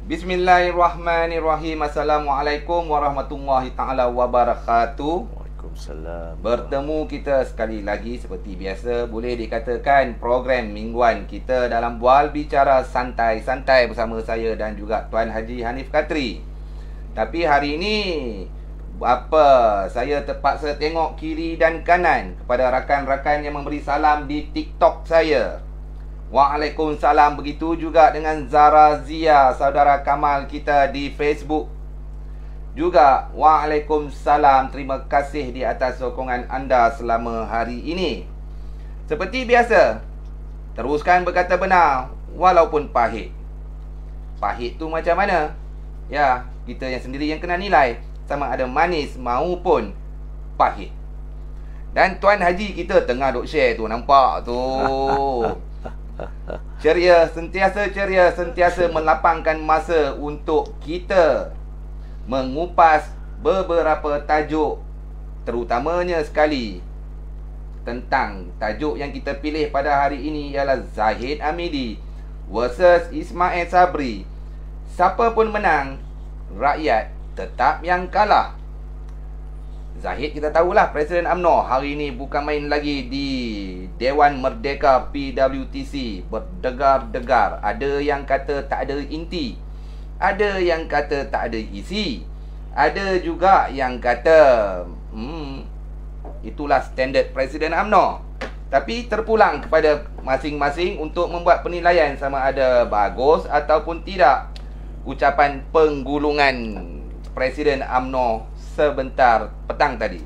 Bismillahirrahmanirrahim. Assalamualaikum warahmatullahi ta'ala wabarakatuh. Waalaikumsalam. Bertemu kita sekali lagi seperti biasa. Boleh dikatakan program mingguan kita dalam Bual Bicara Santai-Santai bersama saya dan juga Tuan Haji Hanif Katri. Tapi hari ini saya terpaksa tengok kiri dan kanan kepada rakan-rakan yang memberi salam di TikTok saya. Waalaikumsalam. Begitu juga dengan Zara Zia, saudara Kamal kita di Facebook. Juga waalaikumsalam. Terima kasih di atas sokongan anda selama hari ini. Seperti biasa, teruskan berkata benar walaupun pahit. Pahit tu macam mana? Ya, kita yang sendiri yang kena nilai sama ada manis maupun pahit. Dan Tuan Haji kita tengah duk share tu, nampak tu. Ceria, sentiasa melapangkan masa untuk kita mengupas beberapa tajuk, terutamanya sekali tentang tajuk yang kita pilih pada hari ini ialah Zahid Hamidi versus Ismail Sabri. Siapa pun menang, rakyat tetap yang kalah. Zahid kita tahulah Presiden UMNO hari ini bukan main lagi di Dewan Merdeka PWTC, berdegar-degar. Ada yang kata tak ada inti, ada yang kata tak ada isi, ada juga yang kata itulah standard Presiden UMNO. Tapi terpulang kepada masing-masing untuk membuat penilaian sama ada bagus ataupun tidak ucapan penggulungan Presiden UMNO sebentar petang tadi.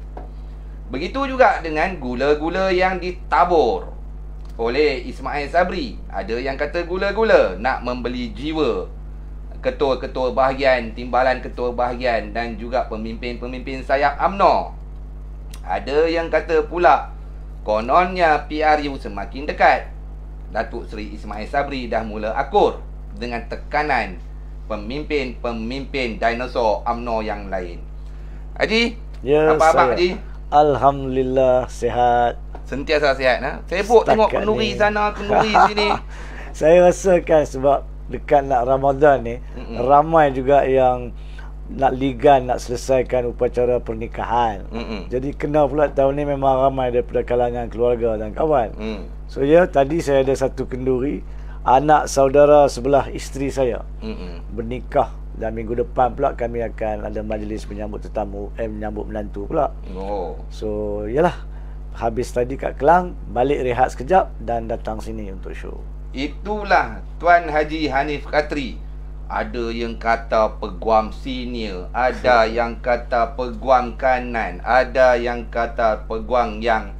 Begitu juga dengan gula-gula yang ditabur oleh Ismail Sabri. Ada yang kata gula-gula nak membeli jiwa ketua-ketua bahagian, timbalan ketua bahagian dan juga pemimpin-pemimpin sayap UMNO. Ada yang kata pula kononnya PRU semakin dekat. Datuk Seri Ismail Sabri dah mula akur dengan tekanan pemimpin-pemimpin dinosaur UMNO yang lain. Haji, Ya, apa abang Haji? Alhamdulillah sihat. Sentiasa sihat. Sibuk tengok kenduri sana, kenduri sini. Saya rasakan sebab dekat nak Ramadan ni, ramai juga yang nak ligan, nak selesaikan upacara pernikahan. Jadi kena pula tahun ni memang ramai daripada kalangan keluarga dan kawan. So ya, tadi saya ada satu kenduri, anak saudara sebelah isteri saya bernikah. Dan minggu depan pula kami akan ada majlis menyambut tetamu, menyambut menantu pula. So yalah, habis tadi kat Kelang, balik rehat sekejap dan datang sini untuk show. Itulah Tuan Haji Hanif Katri. Ada yang kata peguam senior, ada yang kata peguam kanan, ada yang kata peguam yang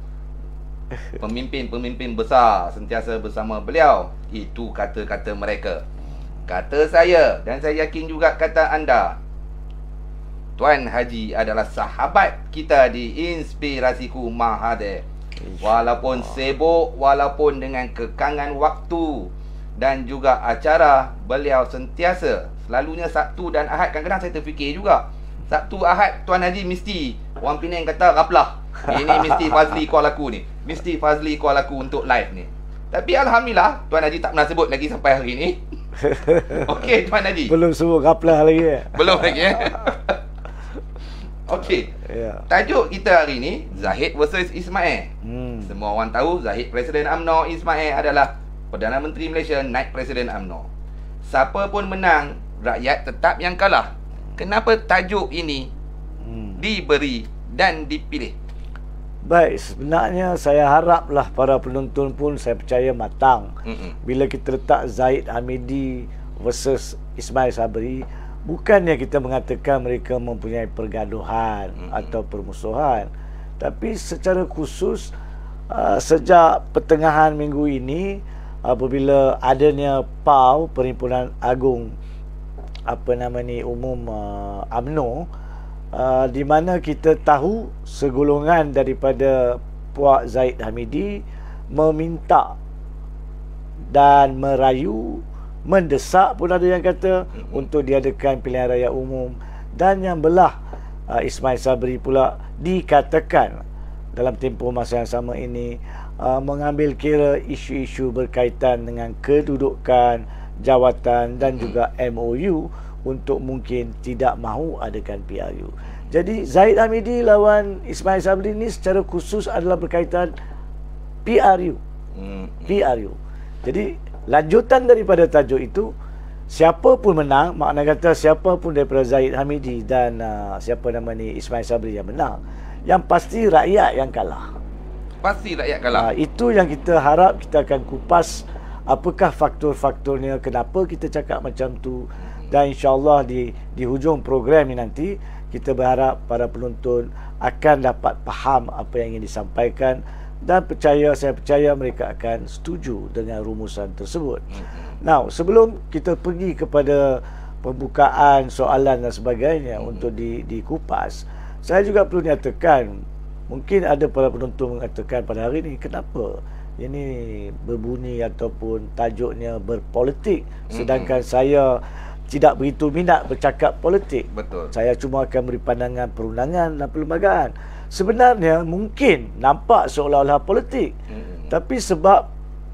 pemimpin-pemimpin besar sentiasa bersama beliau. Itu kata-kata mereka. Kata saya, dan saya yakin juga kata anda, Tuan Haji adalah sahabat kita di Inspirasiku Mahathir. Walaupun sibuk, walaupun dengan kekangan waktu dan juga acara, beliau sentiasa, selalunya Sabtu dan Ahad. Kadang-kadang saya terfikir juga, Sabtu Ahad Tuan Haji mesti orang Penang kata raplah, ini mesti Fazli call aku ni, mesti Fazli call aku untuk live ni. Tapi Alhamdulillah Tuan Haji tak pernah sebut lagi sampai hari ni. Okey Tuan Haji, Belum suruh raplah lagi. belum lagi Okey, tajuk kita hari ni Zahid versus Ismail. Semua orang tahu Zahid Presiden UMNO, Ismail adalah Perdana Menteri Malaysia, naib Presiden UMNO. Siapa pun menang, rakyat tetap yang kalah. Kenapa tajuk ini diberi dan dipilih? Baik, sebenarnya saya haraplah para penonton pun saya percaya matang. Bila kita letak Zahid Hamidi versus Ismail Sabri, bukannya kita mengatakan mereka mempunyai pergaduhan atau permusuhan, tapi secara khusus sejak pertengahan minggu ini, apabila adanya PAU, Perhimpunan Agung Umum UMNO, di mana kita tahu segolongan daripada Puak Zahid Hamidi meminta dan merayu, mendesak pun ada yang kata untuk diadakan pilihan raya umum, dan yang belah Ismail Sabri pula dikatakan dalam tempoh masa yang sama ini mengambil kira isu-isu berkaitan dengan kedudukan jawatan dan juga MOU untuk mungkin tidak mahu adakan PRU. Jadi Zahid Hamidi lawan Ismail Sabri ni secara khusus adalah berkaitan PRU. PRU. Jadi lanjutan daripada tajuk itu, siapa pun menang, makna kata siapa pun daripada Zahid Hamidi dan siapa nama ni Ismail Sabri yang menang, yang pasti rakyat yang kalah. Pasti rakyat kalah. Itu yang kita harap. Kita akan kupas apakah faktor-faktornya, kenapa kita cakap macam tu. Dan insyaAllah di hujung program ni nanti, kita berharap para penonton akan dapat faham apa yang ingin disampaikan, dan saya percaya mereka akan setuju dengan rumusan tersebut. Now, sebelum kita pergi kepada pembukaan soalan dan sebagainya untuk dikupas, saya juga perlu nyatakan, mungkin ada para penonton mengatakan pada hari ini, kenapa ini berbunyi ataupun tajuknya berpolitik, sedangkan saya tidak begitu minat bercakap politik. Betul. Saya cuma akan beri pandangan perundangan dan perlembagaan. Sebenarnya mungkin nampak seolah-olah politik, tapi sebab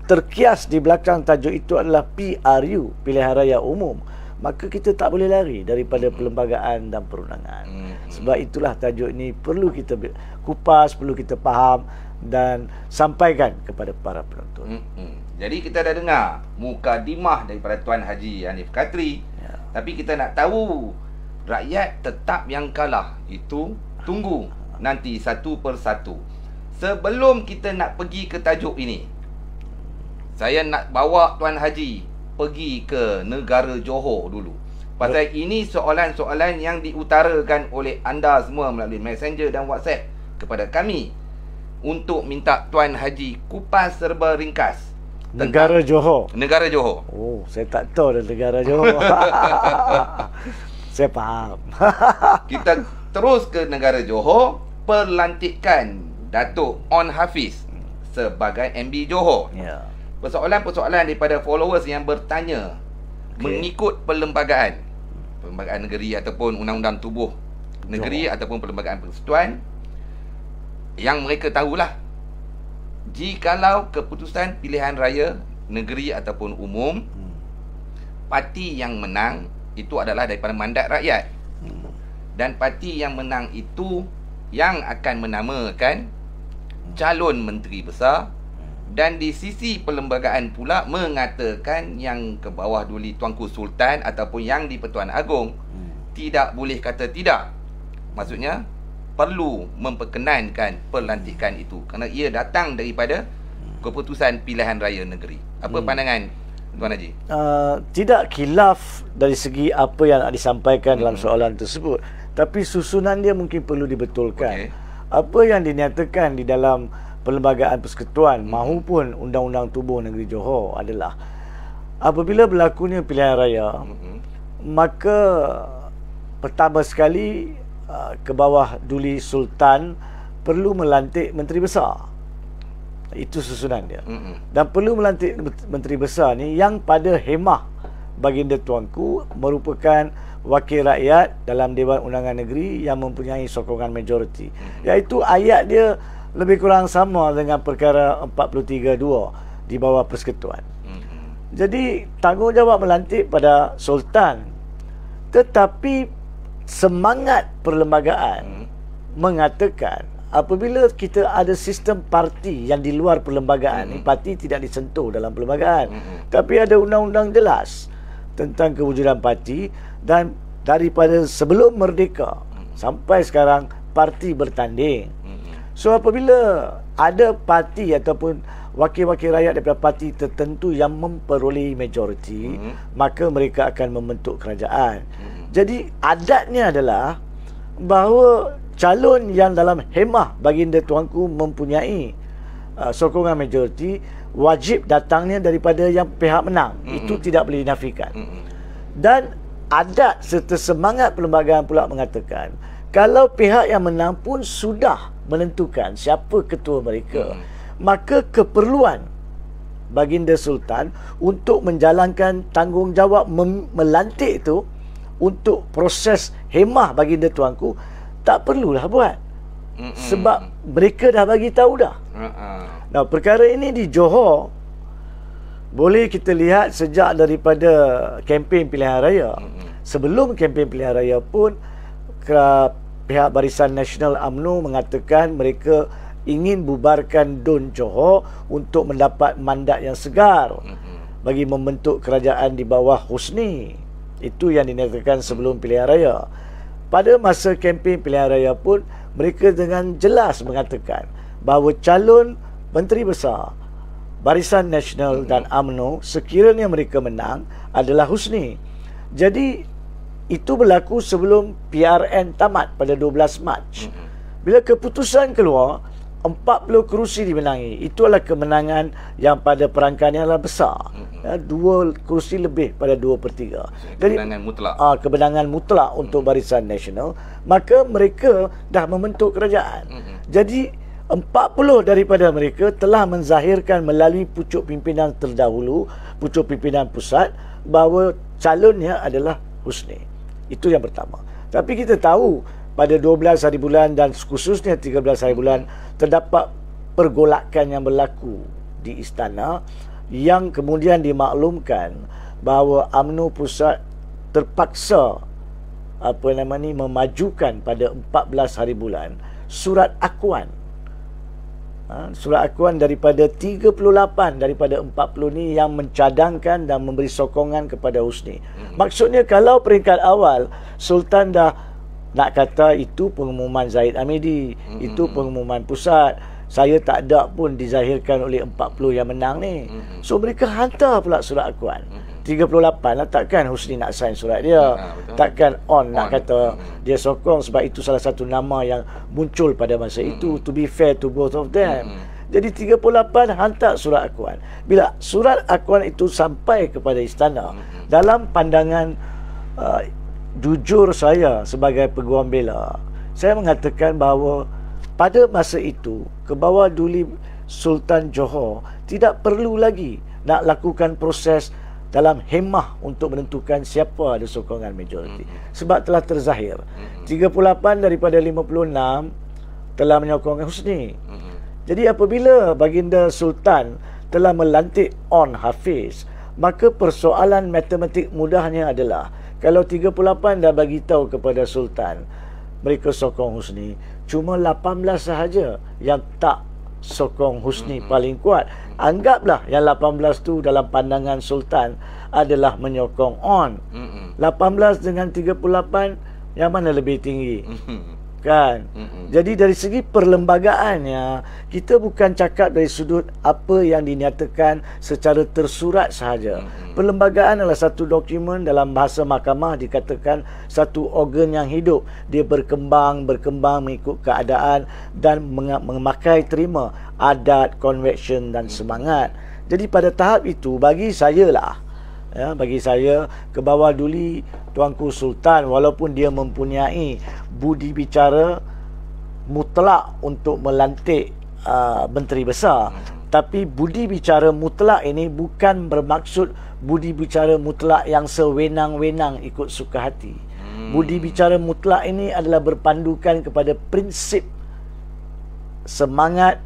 terkias di belakang tajuk itu adalah PRU, Pilihan Raya Umum, maka kita tak boleh lari daripada perlembagaan dan perundangan. Sebab itulah tajuk ini perlu kita kupas, perlu kita faham dan sampaikan kepada para penonton. Jadi kita dah dengar mukadimah daripada Tuan Haji Hanif Katri, tapi kita nak tahu rakyat tetap yang kalah. Itu tunggu nanti satu persatu. Sebelum kita nak pergi ke tajuk ini, saya nak bawa Tuan Haji pergi ke negara Johor dulu. Pasal ini soalan-soalan yang diutarakan oleh anda semua melalui Messenger dan WhatsApp kepada kami untuk minta Tuan Haji kupas serba ringkas negara Johor. Negara Johor. Oh, saya tak tahu dah negara Johor. Saya faham. Kita terus ke negara Johor. Perlantikan Datuk On Hafiz sebagai MB Johor. Persoalan-persoalan daripada followers yang bertanya mengikut perlembagaan negeri ataupun undang-undang tubuh negeri Johor, ataupun perlembagaan persekutuan, yang mereka tahulah, jikalau keputusan pilihan raya negeri ataupun umum, parti yang menang itu adalah daripada mandat rakyat, dan parti yang menang itu yang akan menamakan calon menteri besar. Dan di sisi perlembagaan pula mengatakan yang ke bawah Duli Tuanku Sultan ataupun yang di Pertuan Agong tidak boleh kata tidak. Maksudnya perlu memperkenankan perlantikan itu kerana ia datang daripada keputusan pilihan raya negeri. Apa pandangan Tuan Haji? Tidak khilaf dari segi apa yang disampaikan dalam soalan tersebut, tapi susunan dia mungkin perlu dibetulkan. Apa yang dinyatakan di dalam Perlembagaan Persekutuan mahupun Undang-Undang Tubuh Negeri Johor adalah apabila berlakunya pilihan raya, maka pertama sekali ke bawah Duli Sultan perlu melantik menteri besar. Itu susunan dia. Dan perlu melantik menteri besar ni yang pada hemah baginda tuanku merupakan wakil rakyat dalam Dewan Undangan Negeri yang mempunyai sokongan majoriti. Iaitu ayat dia lebih kurang sama dengan perkara 43.2 di bawah persekutuan. Jadi tanggungjawab melantik pada Sultan, tetapi semangat perlembagaan mengatakan apabila kita ada sistem parti yang di luar perlembagaan, parti tidak disentuh dalam perlembagaan, tapi ada undang-undang jelas tentang kewujudan parti, dan daripada sebelum merdeka sampai sekarang parti bertanding. So apabila ada parti ataupun wakil-wakil rakyat daripada parti tertentu yang memperoleh majoriti, maka mereka akan membentuk kerajaan. Jadi adatnya adalah bahawa calon yang dalam hemah baginda tuanku mempunyai sokongan majoriti wajib datangnya daripada yang pihak menang. Itu tidak boleh dinafikan. Dan adat serta semangat perlembagaan pula mengatakan kalau pihak yang menang pun sudah menentukan siapa ketua mereka, maka keperluan baginda Sultan untuk menjalankan tanggungjawab melantik itu untuk proses hemah baginda tuanku tak perlulah buat. Sebab mereka dah bagi tahu dah. Nah, perkara ini di Johor Boleh kita lihat sejak daripada kempen pilihan raya. Sebelum kempen pilihan raya pun pihak Barisan Nasional UMNO mengatakan mereka ingin bubarkan DUN Johor untuk mendapat mandat yang segar bagi membentuk kerajaan di bawah Husni. Itu yang dinyatakan sebelum pilihan raya. Pada masa kempen pilihan raya pun mereka dengan jelas mengatakan bahawa calon Menteri Besar Barisan Nasional dan UMNO sekiranya mereka menang adalah Husni. Jadi itu berlaku sebelum PRN tamat pada 12 Mac. Bila keputusan keluar 40 kerusi dimenangi, itu adalah kemenangan yang pada perangkaian adalah besar. 2 kerusi lebih pada 2/3. Jadi kemenangan mutlak. Kemenangan mutlak untuk Barisan Nasional. Maka mereka dah membentuk kerajaan. Jadi 40 daripada mereka telah menzahirkan melalui pucuk pimpinan terdahulu, pucuk pimpinan pusat, bahawa calonnya adalah Husni. Itu yang pertama. Tapi kita tahu pada 12 hari bulan dan khususnya 13 hari bulan terdapat pergolakan yang berlaku di istana yang kemudian dimaklumkan bahawa UMNO pusat terpaksa memajukan pada 14 hari bulan surat akuan. Surat akuan daripada 38 daripada 40 ni yang mencadangkan dan memberi sokongan kepada Husni. Maksudnya kalau peringkat awal Sultan dah nak kata itu pengumuman Zahid Hamidi, itu pengumuman pusat, saya tak ada pun dizahirkan oleh 40 yang menang ni. So mereka hantar pula surat akuan 38 lah, takkan Husni nak sign surat dia, takkan nak kata dia sokong, sebab itu salah satu nama yang muncul pada masa itu, to be fair to both of them. Jadi 38 hantar surat akuan. Bila surat akuan itu sampai kepada istana, dalam pandangan jujur saya sebagai peguam bela, saya mengatakan bahawa pada masa itu Kebawah Duli Sultan Johor tidak perlu lagi nak lakukan proses dalam hemah untuk menentukan siapa ada sokongan majoriti, sebab telah terzahir 38 daripada 56 telah menyokongkan Husni. Jadi apabila Baginda Sultan telah melantik On Hafiz, maka persoalan matematik mudahnya adalah kalau 38 dah bagi tahu kepada Sultan mereka sokong Husni, cuma 18 sahaja yang tak sokong Husni paling kuat. Anggaplah yang 18 tu dalam pandangan Sultan adalah menyokong On. 18 dengan 38 yang mana lebih tinggi? Kan? Jadi dari segi perlembagaannya, kita bukan cakap dari sudut apa yang dinyatakan secara tersurat sahaja. Perlembagaan adalah satu dokumen, dalam bahasa mahkamah dikatakan satu organ yang hidup. Dia berkembang mengikut keadaan dan memakai terima adat, convention dan semangat. Jadi pada tahap itu bagi saya Kebawah Duli Tuanku Sultan, walaupun dia mempunyai budi bicara mutlak untuk melantik menteri besar, tapi budi bicara mutlak ini bukan bermaksud budi bicara mutlak yang sewenang-wenang ikut suka hati. Budi bicara mutlak ini adalah berpandukan kepada prinsip, semangat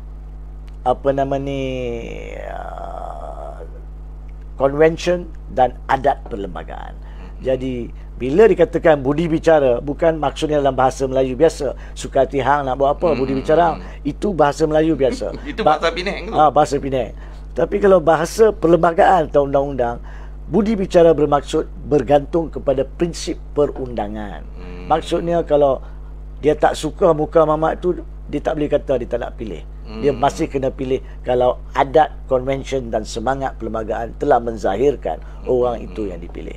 convention dan adat perlembagaan. Jadi bila dikatakan budi bicara, bukan maksudnya dalam bahasa Melayu biasa, suka hati hang nak buat apa budi bicara, itu bahasa Melayu biasa. Itu bahasa Penang tu. Bahasa Penang. Tapi kalau bahasa perlembagaan atau undang-undang, budi bicara bermaksud bergantung kepada prinsip perundangan. Maksudnya kalau dia tak suka muka mamat tu, dia tak boleh kata dia tak nak pilih. Dia masih kena pilih kalau adat, convention dan semangat perlembagaan telah menzahirkan orang itu yang dipilih.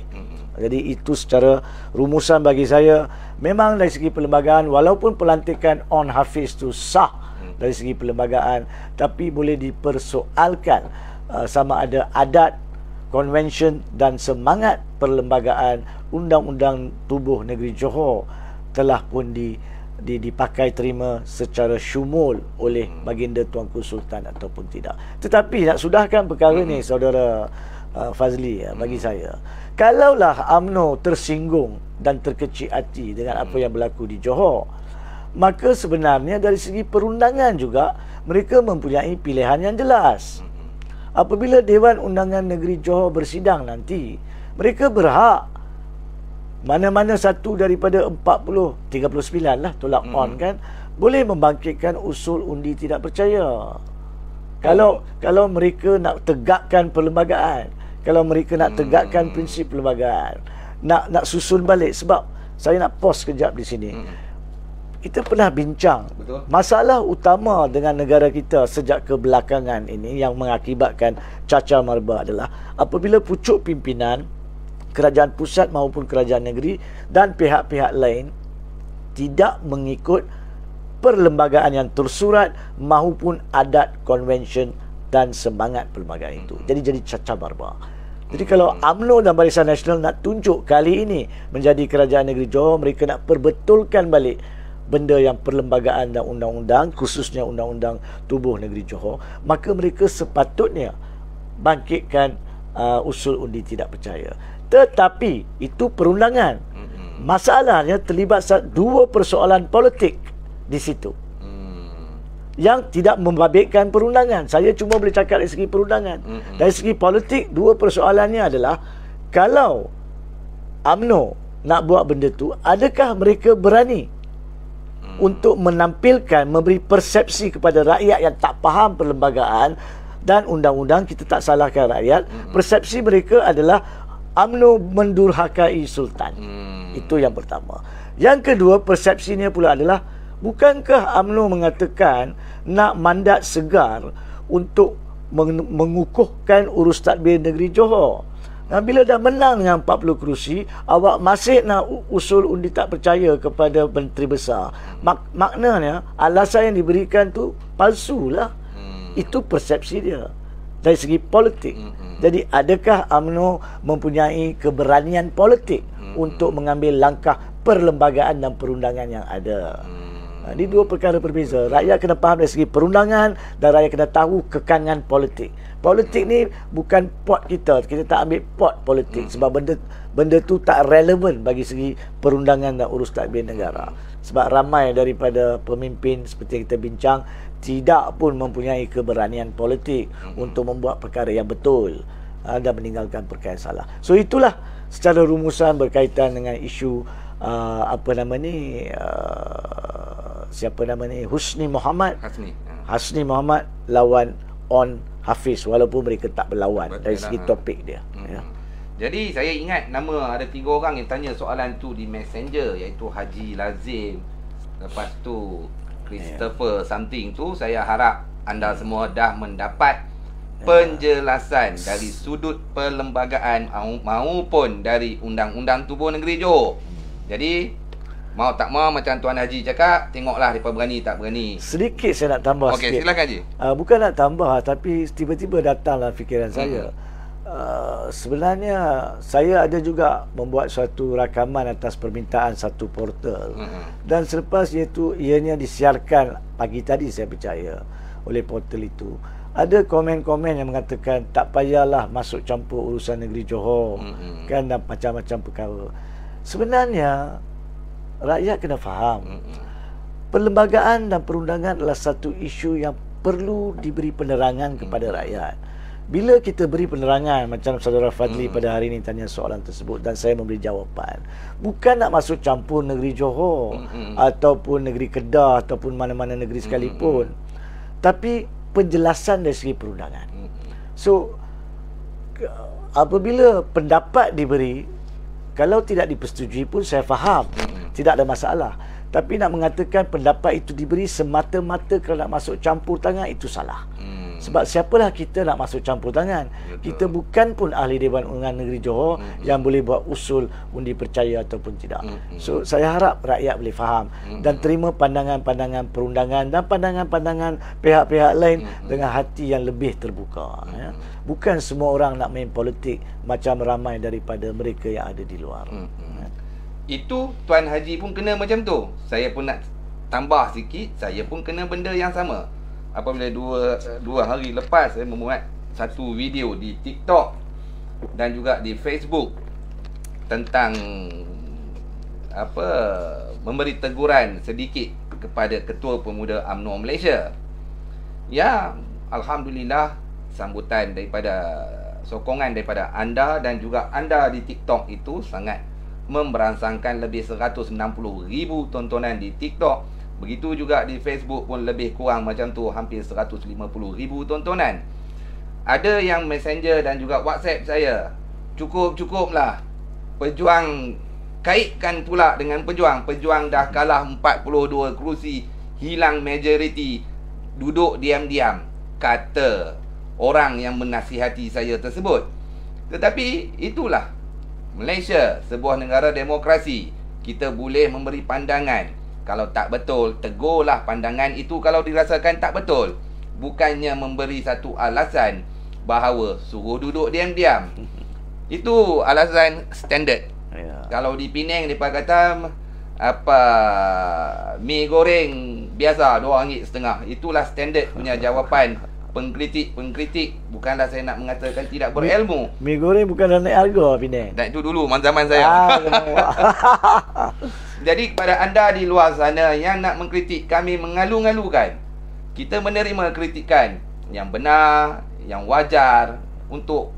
Jadi itu secara rumusan bagi saya, memang dari segi perlembagaan, walaupun pelantikan On Hafiz itu sah dari segi perlembagaan, tapi boleh dipersoalkan sama ada adat, convention dan semangat perlembagaan Undang-Undang Tubuh Negeri Johor telah pun dipakai terima secara syumul oleh Baginda Tuanku Sultan ataupun tidak. Tetapi nak sudahkan perkara ni, saudara Fazli, bagi saya, kalaulah UMNO tersinggung dan terkecil hati dengan apa yang berlaku di Johor, maka sebenarnya dari segi perundangan juga mereka mempunyai pilihan yang jelas. apabila Dewan Undangan Negeri Johor bersidang nanti, mereka berhak mana-mana satu daripada 39 lah tolak on kan, boleh membangkitkan usul undi tidak percaya. Kalau mereka nak tegakkan perlembagaan, kalau mereka nak tegakkan prinsip perlembagaan, nak susun balik. Sebab saya nak pause kejap di sini. Kita pernah bincang, betul, masalah utama dengan negara kita sejak kebelakangan ini yang mengakibatkan cacar marbah adalah apabila pucuk pimpinan kerajaan pusat maupun kerajaan negeri dan pihak-pihak lain tidak mengikut perlembagaan yang tersurat maupun adat, konvensyen dan semangat perlembagaan itu. Jadi cacar marbah. Jadi kalau UMNO dan Barisan Nasional nak tunjuk kali ini menjadi kerajaan negeri Johor, mereka nak perbetulkan balik benda yang perlembagaan dan undang-undang, khususnya undang-undang tubuh negeri Johor, maka mereka sepatutnya bangkitkan usul undi tidak percaya. Tetapi itu perundangan. Masalahnya terlibat dua persoalan politik di situ yang tidak membabitkan perundangan. Saya cuma boleh cakap dari segi perundangan. Dari segi politik, dua persoalannya adalah kalau UMNO nak buat benda tu, adakah mereka berani untuk menampilkan, memberi persepsi kepada rakyat yang tak faham perlembagaan dan undang-undang. Kita tak salahkan rakyat. Persepsi mereka adalah UMNO mendurhakai Sultan. Itu yang pertama. Yang kedua, persepsinya pula adalah, bukankah UMNO mengatakan nak mandat segar untuk mengukuhkan urus tadbir negeri Johor? Nah, bila dah menang dengan 40 kerusi, awak masih nak usul undi tak percaya kepada Menteri Besar. Maknanya alasan yang diberikan tu palsu lah. Itu persepsi dia dari segi politik. Jadi adakah UMNO mempunyai keberanian politik untuk mengambil langkah perlembagaan dan perundangan yang ada? Ini dua perkara berbeza. Rakyat kena faham dari segi perundangan dan rakyat kena tahu kekangan politik. Politik ni bukan pot kita. Kita tak ambil pot politik sebab benda tu tak relevan bagi segi perundangan dan urus tadbir negara. Sebab ramai daripada pemimpin seperti yang kita bincang tidak pun mempunyai keberanian politik untuk membuat perkara yang betul dan meninggalkan perkara yang salah. So itulah secara rumusan berkaitan dengan isu Husni Muhammad lawan On Hafiz, walaupun mereka tak berlawan. Betul dari segi topik dia. Ya. Jadi saya ingat nama ada 3 orang yang tanya soalan tu di Messenger, iaitu Haji Lazim, lepas tu Christopher something tu. Saya harap anda semua dah mendapat penjelasan dari sudut perlembagaan maupun dari Undang-Undang Tubuh Negeri Johor. Jadi mau tak mau, macam Tuan Haji cakap, tengoklah mereka berani tak berani. Sedikit saya nak tambah sikit. Okey, silakan Haji. Bukan nak tambah, tapi tiba-tiba datanglah fikiran saya. Sebenarnya saya ada juga membuat suatu rakaman atas permintaan satu portal. Dan selepas ianya disiarkan pagi tadi, saya percaya, oleh portal itu, ada komen-komen yang mengatakan tak payahlah masuk campur urusan negeri Johor, kan, dan macam-macam perkara. Sebenarnya rakyat kena faham, perlembagaan dan perundangan adalah satu isu yang perlu diberi penerangan kepada rakyat. Bila kita beri penerangan, macam saudara Fadli pada hari ini tanya soalan tersebut dan saya memberi jawapan, bukan nak masuk campur negeri Johor ataupun negeri Kedah ataupun mana-mana negeri sekalipun, tapi penjelasan dari segi perundangan. So apabila pendapat diberi, kalau tidak dipersetujui pun saya faham, tidak ada masalah. Tapi nak mengatakan pendapat itu diberi semata-mata kerana nak masuk campur tangan, itu salah. Sebab siapalah kita nak masuk campur tangan? Betul. Kita bukan pun ahli Dewan Undangan Negeri Johor yang boleh buat usul undi percaya ataupun tidak. So saya harap rakyat boleh faham dan terima pandangan-pandangan perundangan dan pandangan-pandangan pihak-pihak lain dengan hati yang lebih terbuka. Ya. Bukan semua orang nak main politik macam ramai daripada mereka yang ada di luar. Itu Tuan Haji pun kena macam tu. Saya pun nak tambah sikit, saya pun kena benda yang sama. Apabila dua hari lepas saya membuat satu video di TikTok dan juga di Facebook tentang memberi teguran sedikit kepada Ketua Pemuda UMNO Malaysia. Ya, alhamdulillah sambutan daripada sokongan daripada anda dan juga anda di TikTok itu sangat memberangsangkan lebih 160,000 tontonan di TikTok. Begitu juga di Facebook pun lebih kurang macam tu, hampir 150,000 tontonan. Ada yang Messenger dan juga WhatsApp saya, cukup-cukuplah. Pejuang, kaitkan pula dengan pejuang. Pejuang dah kalah 42 kerusi, hilang majoriti, duduk diam-diam, kata orang yang menasihati saya tersebut. Tetapi itulah Malaysia, sebuah negara demokrasi. Kita boleh memberi pandangan. Kalau tak betul, tegurlah pandangan itu kalau dirasakan tak betul. Bukannya memberi satu alasan bahawa suruh duduk diam-diam. Itu alasan standard. Ya. Kalau di Penang mereka kata apa, mi goreng biasa RM2.5. Itulah standard punya jawapan pengkritik. Bukanlah saya nak mengatakan tidak berilmu. Mi goreng bukan dah naik harga Penang. Dan itu dulu zaman saya. Jadi kepada anda di luar sana yang nak mengkritik kami, mengalu-ngalukan, kita menerima kritikan yang benar, yang wajar untuk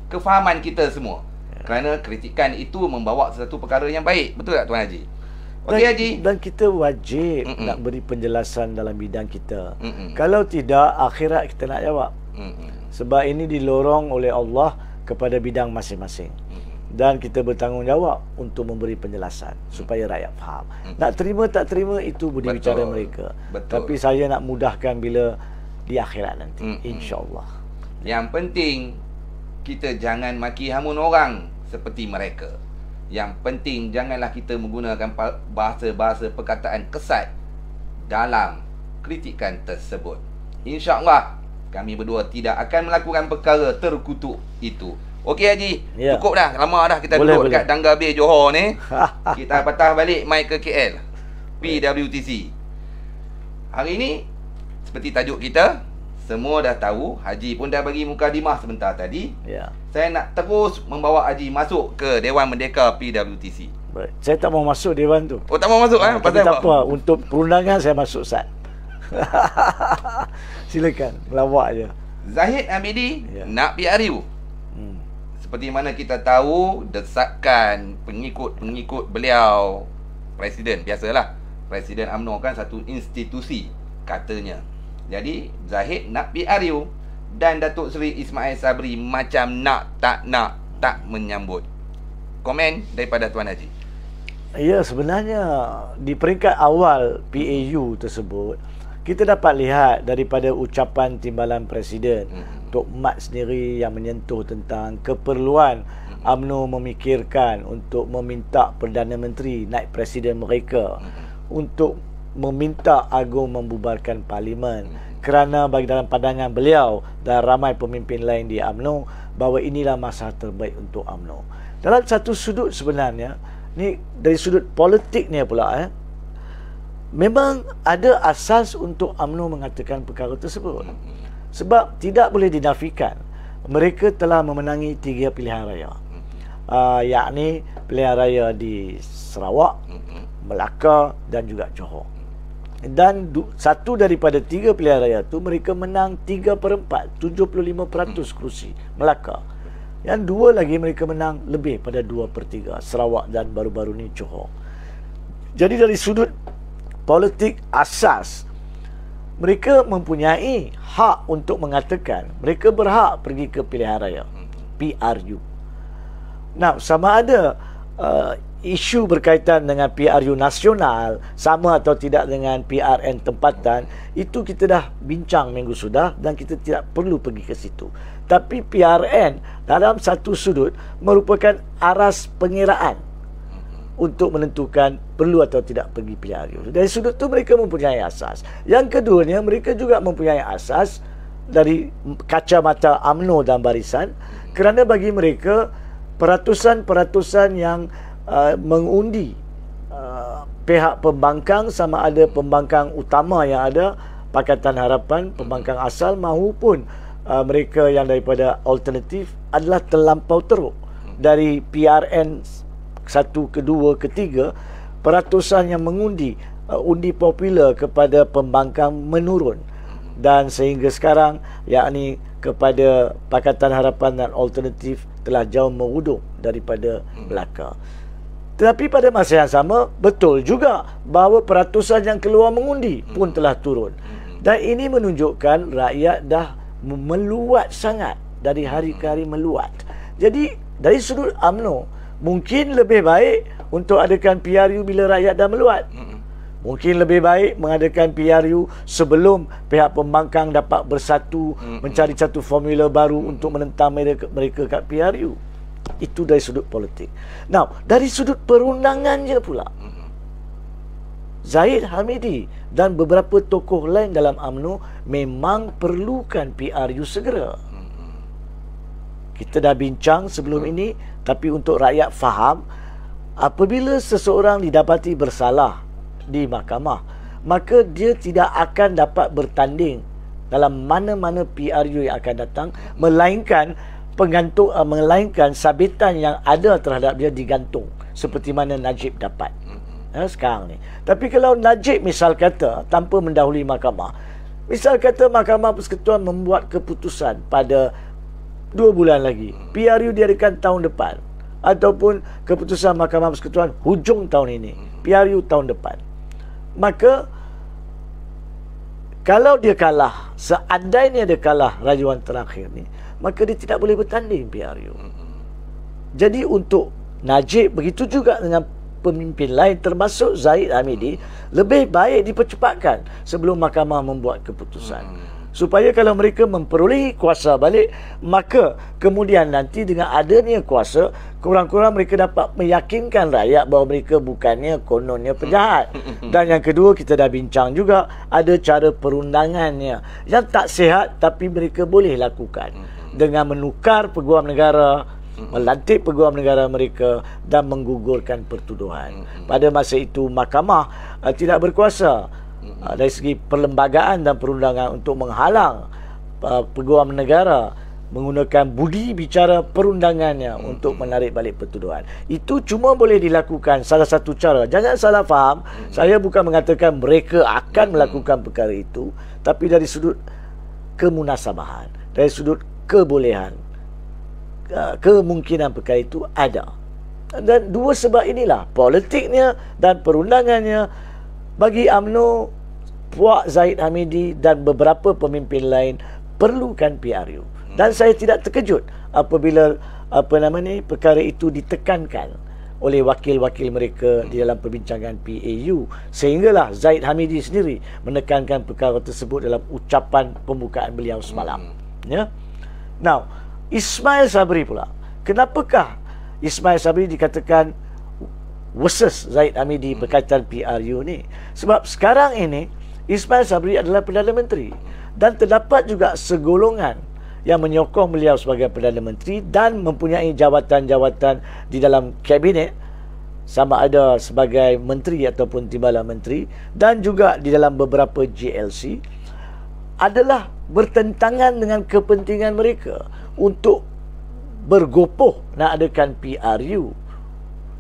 kefahaman kita semua. Kerana kritikan itu membawa sesuatu perkara yang baik. Betul tak Tuan Haji? Okey Haji. Dan kita wajib nak beri penjelasan dalam bidang kita. Kalau tidak, akhirat kita nak jawab. Sebab ini dilorong oleh Allah kepada bidang masing-masing. Dan kita bertanggungjawab untuk memberi penjelasan supaya rakyat faham. Nak terima tak terima itu budi bicara mereka. Tapi saya nak mudahkan bila di akhirat nanti, insya-Allah. Yang penting kita jangan maki hamun orang seperti mereka. Yang penting janganlah kita menggunakan bahasa-bahasa perkataan kesat dalam kritikan tersebut. InsyaAllah kami berdua tidak akan melakukan perkara terkutuk itu. Okey Haji, ya. Cukup dah, lama dah kita duduk dekat Dangga Bay Johor ni. Kita patah balik mai ke KL, PWTC. Hari ini seperti tajuk kita, semua dah tahu, Haji pun dah bagi mukadimah sebentar tadi. Ya. Saya nak terus membawa Haji masuk ke Dewan Merdeka PWTC. Baik. Saya tak mau masuk Dewan tu. Oh, tak mau masuk pasal tak apa? Untuk perundangan saya masuk Sat. Silakan, melawak je. Zahid Hamidi nak PRU. Seperti mana kita tahu, desakan pengikut beliau Presiden, biasalah Presiden UMNO kan satu institusi katanya. Jadi Zahid nak PRU dan Datuk Seri Ismail Sabri macam tak menyambut. Komen daripada Tuan Haji. Ya, sebenarnya di peringkat awal PAU tersebut, kita dapat lihat daripada ucapan timbalan Presiden Tok Mat sendiri yang menyentuh tentang keperluan UMNO memikirkan untuk meminta Perdana Menteri, naib Presiden mereka untuk meminta Agung membubarkan Parlimen, kerana bagi dalam pandangan beliau dan ramai pemimpin lain di UMNO bahawa inilah masa terbaik untuk UMNO. Dalam satu sudut sebenarnya, ni dari sudut politiknya pula, memang ada asas untuk UMNO mengatakan perkara tersebut. Sebab tidak boleh dinafikan mereka telah memenangi 3 pilihan raya. Yakni pilihan raya di Sarawak, Melaka dan juga Johor. Dan satu daripada 3 pilihan raya tu mereka menang 3/4, 75% kerusi Melaka. Yang 2 lagi mereka menang lebih pada 2/3, Sarawak dan baru-baru ni Johor. Jadi dari sudut politik asas, mereka mempunyai hak untuk mengatakan mereka berhak pergi ke pilihan raya PRU. Nah, sama ada isu berkaitan dengan PRU nasional sama atau tidak dengan PRN tempatan, itu kita dah bincang minggu sudah dan kita tidak perlu pergi ke situ. Tapi PRN dalam satu sudut merupakan aras pengiraan untuk menentukan perlu atau tidak pergi PRU. Dari sudut tu mereka mempunyai asas. Yang keduanya, mereka juga mempunyai asas dari kacamata UMNO dan barisan, kerana bagi mereka peratusan-peratusan yang mengundi pihak pembangkang, sama ada pembangkang utama yang ada Pakatan Harapan, pembangkang asal maupun mereka yang daripada alternatif, adalah terlampau teruk. Dari PRN 1, kedua, ketiga, peratusan yang mengundi undi popular kepada pembangkang menurun. Dan sehingga sekarang, yakni kepada Pakatan Harapan dan Alternatif telah jauh merudum daripada belaka. Tetapi pada masa yang sama, betul juga bahawa peratusan yang keluar mengundi pun telah turun. Dan ini menunjukkan rakyat dah meluat sangat, dari hari ke hari meluat. Jadi dari sudut UMNO, mungkin lebih baik untuk adakan PRU bila rakyat dah meluat. Mungkin lebih baik mengadakan PRU sebelum pihak pembangkang dapat bersatu, mencari satu formula baru untuk menentang mereka kat PRU. Itu dari sudut politik. Now, dari sudut perundangannya pula, Zahid Hamidi dan beberapa tokoh lain dalam UMNO memang perlukan PRU segera. Kita dah bincang sebelum ini, tapi untuk rakyat faham, apabila seseorang didapati bersalah di mahkamah, maka dia tidak akan dapat bertanding dalam mana-mana PRU yang akan datang, melainkan sabitan yang ada terhadap dia digantung, seperti mana Najib dapat sekarang ni. Tapi kalau Najib misal kata tanpa mendahului mahkamah, misal kata Mahkamah Persekutuan membuat keputusan pada 2 bulan lagi, PRU diadakan tahun depan, ataupun keputusan Mahkamah Persekutuan hujung tahun ini, PRU tahun depan, maka kalau dia kalah, seandainya dia kalah rayuan terakhir ni, maka dia tidak boleh bertanding PRU. Jadi untuk Najib, begitu juga dengan pemimpin lain termasuk Zahid Hamidi, lebih baik dipercepatkan sebelum mahkamah membuat keputusan. Supaya kalau mereka memperolehi kuasa balik, maka kemudian nanti dengan adanya kuasa, kurang-kurang mereka dapat meyakinkan rakyat bahawa mereka bukannya kononnya penjahat. Dan yang kedua, kita dah bincang juga, ada cara perundangannya yang tak sihat tapi mereka boleh lakukan dengan menukar peguam negara, melantik peguam negara mereka dan menggugurkan pertuduhan. Pada masa itu mahkamah tidak berkuasa dari segi perlembagaan dan perundangan untuk menghalang peguam negara menggunakan budi bicara perundangannya untuk menarik balik pertuduhan. Itu cuma boleh dilakukan salah satu cara. Jangan salah faham, saya bukan mengatakan mereka akan melakukan perkara itu, tapi dari sudut kemunasabahan, dari sudut kebolehan, kemungkinan perkara itu ada. Dan dua sebab inilah, politiknya dan perundangannya, bagi UMNO, Puak Zahid Hamidi dan beberapa pemimpin lain perlukan PRU. Dan saya tidak terkejut apabila perkara itu ditekankan oleh wakil-wakil mereka di dalam perbincangan PAU, sehinggalah Zahid Hamidi sendiri menekankan perkara tersebut dalam ucapan pembukaan beliau semalam. Ya. Now, Ismail Sabri pula. Kenapakah Ismail Sabri dikatakan versus Zahid Hamidi berkaitan PRU ni? Sebab sekarang ini Ismail Sabri adalah Perdana Menteri dan terdapat juga segolongan yang menyokong beliau sebagai Perdana Menteri dan mempunyai jawatan-jawatan di dalam kabinet, sama ada sebagai menteri ataupun timbalan menteri, dan juga di dalam beberapa GLC, adalah bertentangan dengan kepentingan mereka untuk bergopoh nak adakan PRU.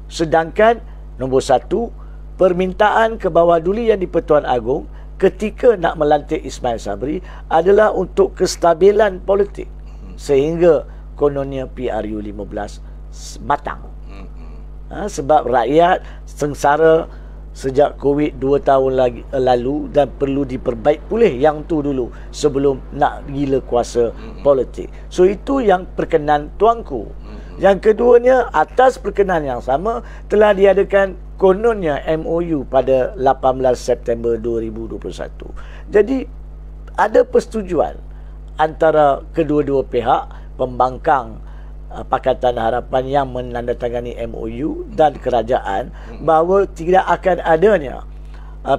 Sedangkan nombor satu, permintaan ke bawah duli yang di-Pertuan Agong ketika nak melantik Ismail Sabri adalah untuk kestabilan politik, sehingga kononnya PRU 15 matang. Sebab rakyat sengsara sejak COVID 2 tahun lalu dan perlu diperbaik pulih yang tu dulu sebelum nak gila kuasa politik. So itu yang perkenan tuanku. Yang keduanya, atas perkenan yang sama telah diadakan kononnya MOU pada 18 September 2021. Jadi ada persetujuan antara kedua-dua pihak, pembangkang Pakatan Harapan yang menandatangani MOU dan kerajaan, bahawa tidak akan adanya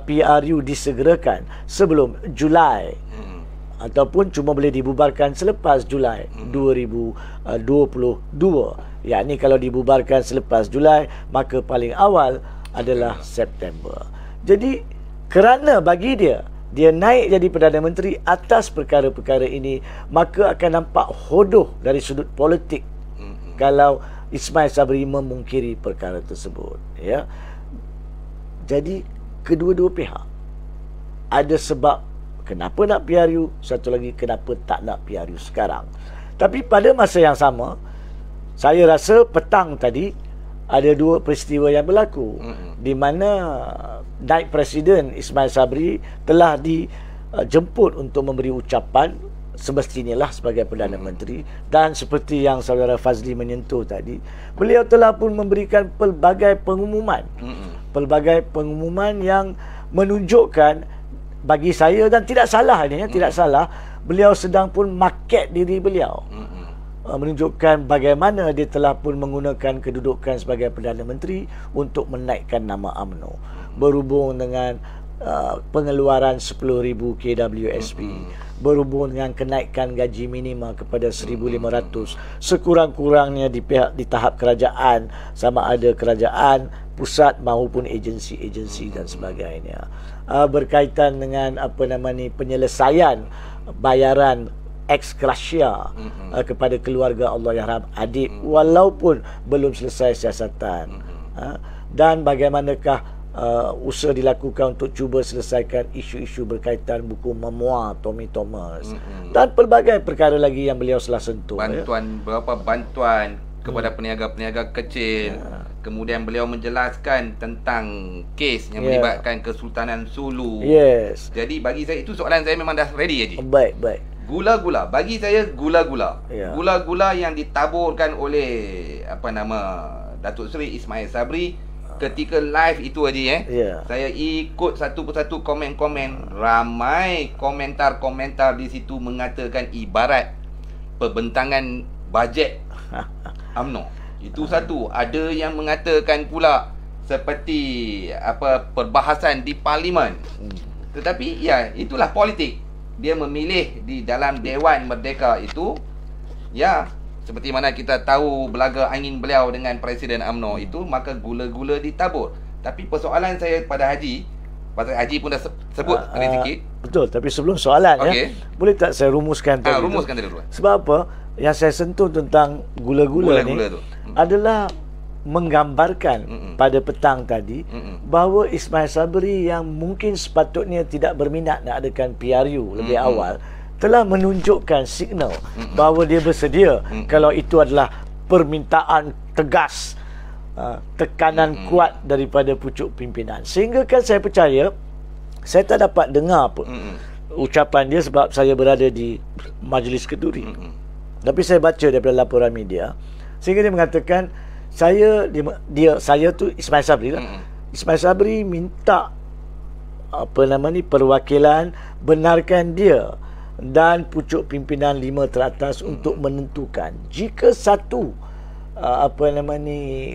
PRU disegerakan sebelum Julai, ataupun cuma boleh dibubarkan selepas Julai 2022. Yakni kalau dibubarkan selepas Julai, maka paling awal adalah September. Jadi kerana bagi dia naik jadi Perdana Menteri atas perkara-perkara ini, maka akan nampak hodoh dari sudut politik kalau Ismail Sabri memungkiri perkara tersebut. Jadi kedua-dua pihak ada sebab kenapa nak PRU, satu lagi kenapa tak nak PRU sekarang. Tapi pada masa yang sama, saya rasa petang tadi ada dua peristiwa yang berlaku di mana Naib Presiden Ismail Sabri telah dijemput untuk memberi ucapan semestinya lah sebagai Perdana Menteri, dan seperti yang saudara Fazli menyentuh tadi, beliau telah pun memberikan pelbagai pengumuman yang menunjukkan bagi saya, dan tidak salah ini, tidak salah, beliau sedang pun market diri beliau, menunjukkan bagaimana dia telah pun menggunakan kedudukan sebagai Perdana Menteri untuk menaikkan nama UMNO berhubung dengan pengeluaran 10,000 KWSP, berhubung dengan kenaikan gaji minima kepada 1,500 sekurang-kurangnya di tahap kerajaan, sama ada kerajaan pusat maupun agensi-agensi dan sebagainya. Berkaitan dengan penyelesaian bayaran ex gratia kepada keluarga Allahyarham Adib walaupun belum selesai siasatan, dan bagaimanakah usaha dilakukan untuk cuba selesaikan isu-isu berkaitan buku memoir Tommy Thomas dan pelbagai perkara lagi yang beliau telah sentuh. Berapa bantuan kepada peniaga-peniaga kecil. Kemudian beliau menjelaskan tentang kes yang melibatkan Kesultanan Sulu. Yes. Jadi bagi saya itu soalan saya memang dah ready Haji. Baik. Gula-gula, bagi saya gula-gula. Gula-gula yang ditaburkan oleh Datuk Seri Ismail Sabri ketika live itu Haji saya ikut satu persatu komen-komen. Ramai komentar-komentar di situ mengatakan ibarat pembentangan bajet UMNO. Itu satu. Ada yang mengatakan pula seperti perbahasan di parlimen. Tetapi ya, itulah politik. Dia memilih di dalam Dewan Merdeka itu, ya, seperti mana kita tahu belaga angin beliau dengan Presiden UMNO itu, maka gula-gula ditabur. Tapi persoalan saya pada Haji, pasal Haji pun dah sebut tadi sikit. Betul, tapi sebelum soalan boleh tak saya rumuskan tadi? Rumuskan tadi dulu. Sebab apa? Yang saya sentuh tentang gula-gula ni adalah menggambarkan pada petang tadi bahawa Ismail Sabri yang mungkin sepatutnya tidak berminat nak adakan PRU lebih awal telah menunjukkan signal bahawa dia bersedia kalau itu adalah permintaan tegas, tekanan kuat daripada pucuk pimpinan. Sehingga kan saya percaya, saya tak dapat dengar ucapan dia sebab saya berada di Majlis Keduri. Tapi saya baca daripada laporan media, sehingga dia mengatakan saya tu Ismail Sabri lah. Ismail Sabri minta perwakilan benarkan dia dan pucuk pimpinan 5 teratas untuk menentukan jika satu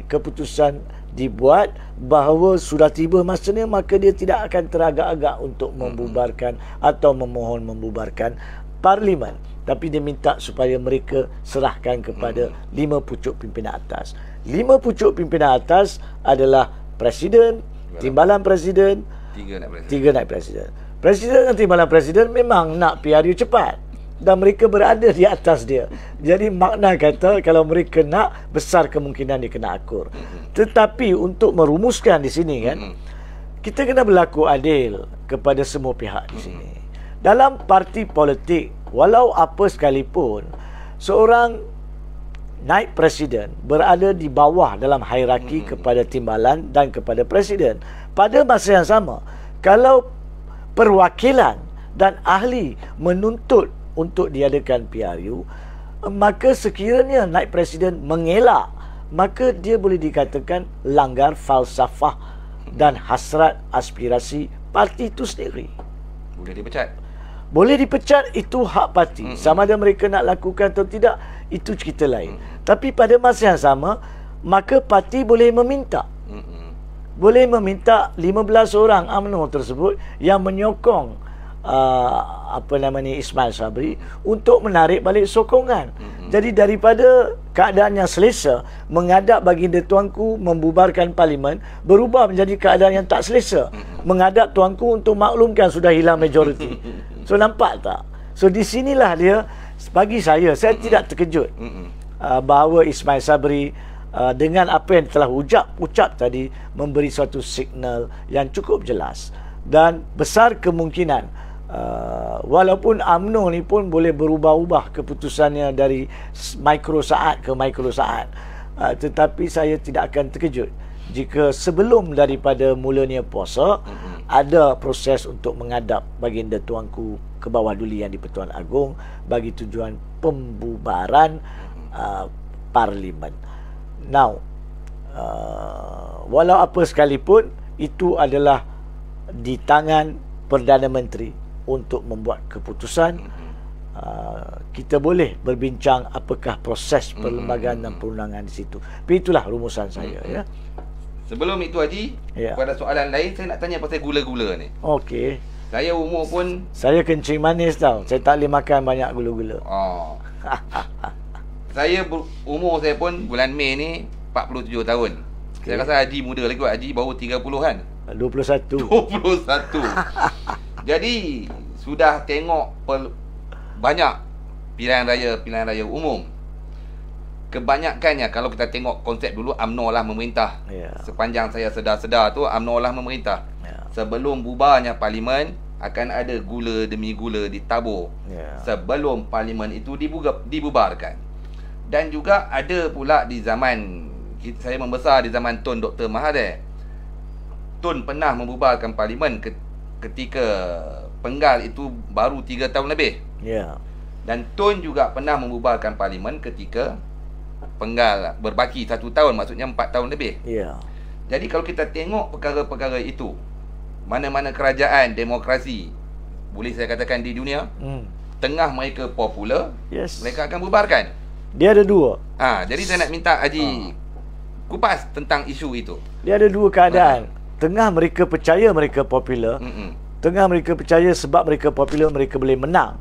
keputusan dibuat bahawa sudah tiba masanya, maka dia tidak akan teragak-agak untuk membubarkan atau memohon membubarkan parlimen. Tapi dia minta supaya mereka serahkan kepada 5 pucuk pimpinan atas. 5 pucuk pimpinan atas adalah Presiden, Timbalan Presiden, 3 naib Presiden. Presiden dan Timbalan Presiden memang nak PRU cepat, dan mereka berada di atas dia. Jadi makna kata kalau mereka nak, besar kemungkinan dia kena akur. Tetapi untuk merumuskan di sini kan, kita kena berlaku adil kepada semua pihak di sini. Dalam parti politik, walau apa sekalipun, seorang naib presiden berada di bawah dalam hierarki kepada timbalan dan kepada presiden. Pada masa yang sama, kalau perwakilan dan ahli menuntut untuk diadakan PRU, maka sekiranya naib presiden mengelak, maka dia boleh dikatakan langgar falsafah dan hasrat aspirasi parti itu sendiri. Boleh dipecat. Boleh dipecat, itu hak parti. Sama ada mereka nak lakukan atau tidak, itu cerita lain. Tapi pada masa yang sama, maka parti boleh meminta. Boleh meminta 15 orang UMNO tersebut yang menyokong Ismail Sabri untuk menarik balik sokongan. Jadi daripada keadaan yang selesa, menghadap baginda tuanku membubarkan parlimen, berubah menjadi keadaan yang tak selesa, menghadap tuanku untuk maklumkan sudah hilang majoriti. So nampak tak? So di sinilah dia, bagi saya tidak terkejut bahawa Ismail Sabri dengan apa yang telah ucap tadi memberi suatu signal yang cukup jelas, dan besar kemungkinan Walaupun UMNO ni pun boleh berubah-ubah keputusannya dari mikrosaat ke mikrosaat, tetapi saya tidak akan terkejut jika sebelum daripada mulanya puasa ada proses untuk mengadap baginda tuanku ke bawah duli Yang di-Pertuan Agong bagi tujuan pembubaran parlimen. Now, walau apa sekalipun, itu adalah di tangan Perdana Menteri untuk membuat keputusan. Kita boleh berbincang apakah proses perlembagaan dan perundangan di situ. Tapi itulah rumusan saya, ya. Sebelum itu Haji, pada soalan lain saya nak tanya pasal gula-gula ni. Okey. Saya umur pun, saya kencing manis tau. Saya tak boleh makan banyak gula-gula. Umur saya pun bulan Mei ni 47 tahun. Saya rasa Haji muda lagi kot. Haji baru 30-an. 21. Jadi sudah tengok banyak pilihan raya umum. Kebanyakannya kalau kita tengok konsep dulu, UMNO lah memerintah. Sepanjang saya sedar-sedar tu, UMNO lah memerintah. Sebelum bubarnya parlimen, akan ada gula demi gula ditabur sebelum parlimen itu dibubarkan. Dan juga ada pula di zaman saya membesar, di zaman Tun Dr. Mahathir, Tun pernah membubarkan parlimen ketika penggal itu baru 3 tahun lebih. Dan Tun juga pernah membubarkan parlimen ketika penggal berbaki 1 tahun, maksudnya 4 tahun lebih. Jadi kalau kita tengok perkara-perkara itu, mana-mana kerajaan demokrasi, boleh saya katakan di dunia, tengah mereka popular, mereka akan bubarkan. Dia ada dua. Jadi saya nak minta Haji kupas tentang isu itu. Dia ada dua keadaan. Tengah mereka percaya mereka popular, tengah mereka percaya sebab mereka popular mereka boleh menang,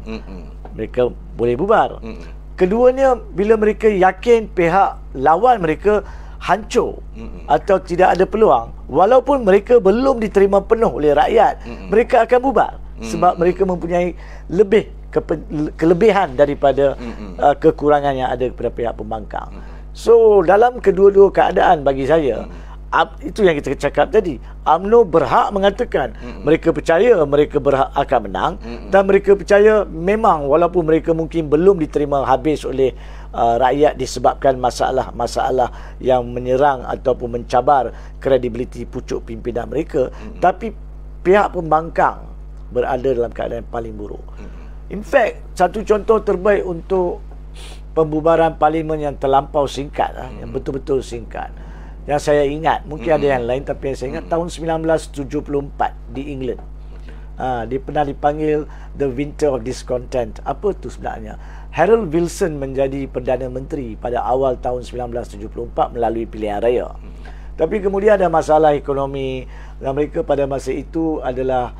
mereka boleh bubar. Keduanya, bila mereka yakin pihak lawan mereka hancur atau tidak ada peluang, walaupun mereka belum diterima penuh oleh rakyat, mereka akan bubar sebab mereka mempunyai kelebihan daripada kekurangan yang ada kepada pihak pembangkang. So dalam kedua-dua keadaan bagi saya, itu yang kita cakap tadi, UMNO berhak mengatakan mereka percaya mereka berhak akan menang, dan mereka percaya memang walaupun mereka mungkin belum diterima habis oleh rakyat disebabkan masalah-masalah yang menyerang ataupun mencabar kredibiliti pucuk pimpinan mereka, tapi pihak pembangkang berada dalam keadaan yang paling buruk. In fact, satu contoh terbaik untuk pembubaran parlimen yang terlampau singkat, yang betul-betul singkat, yang saya ingat, mungkin ada yang lain, tapi yang saya ingat tahun 1974 di England. Dia pernah dipanggil The Winter of Discontent. Apa tu sebenarnya? Harold Wilson menjadi Perdana Menteri pada awal tahun 1974 melalui pilihan raya. Tapi kemudian ada masalah ekonomi, dan mereka pada masa itu adalah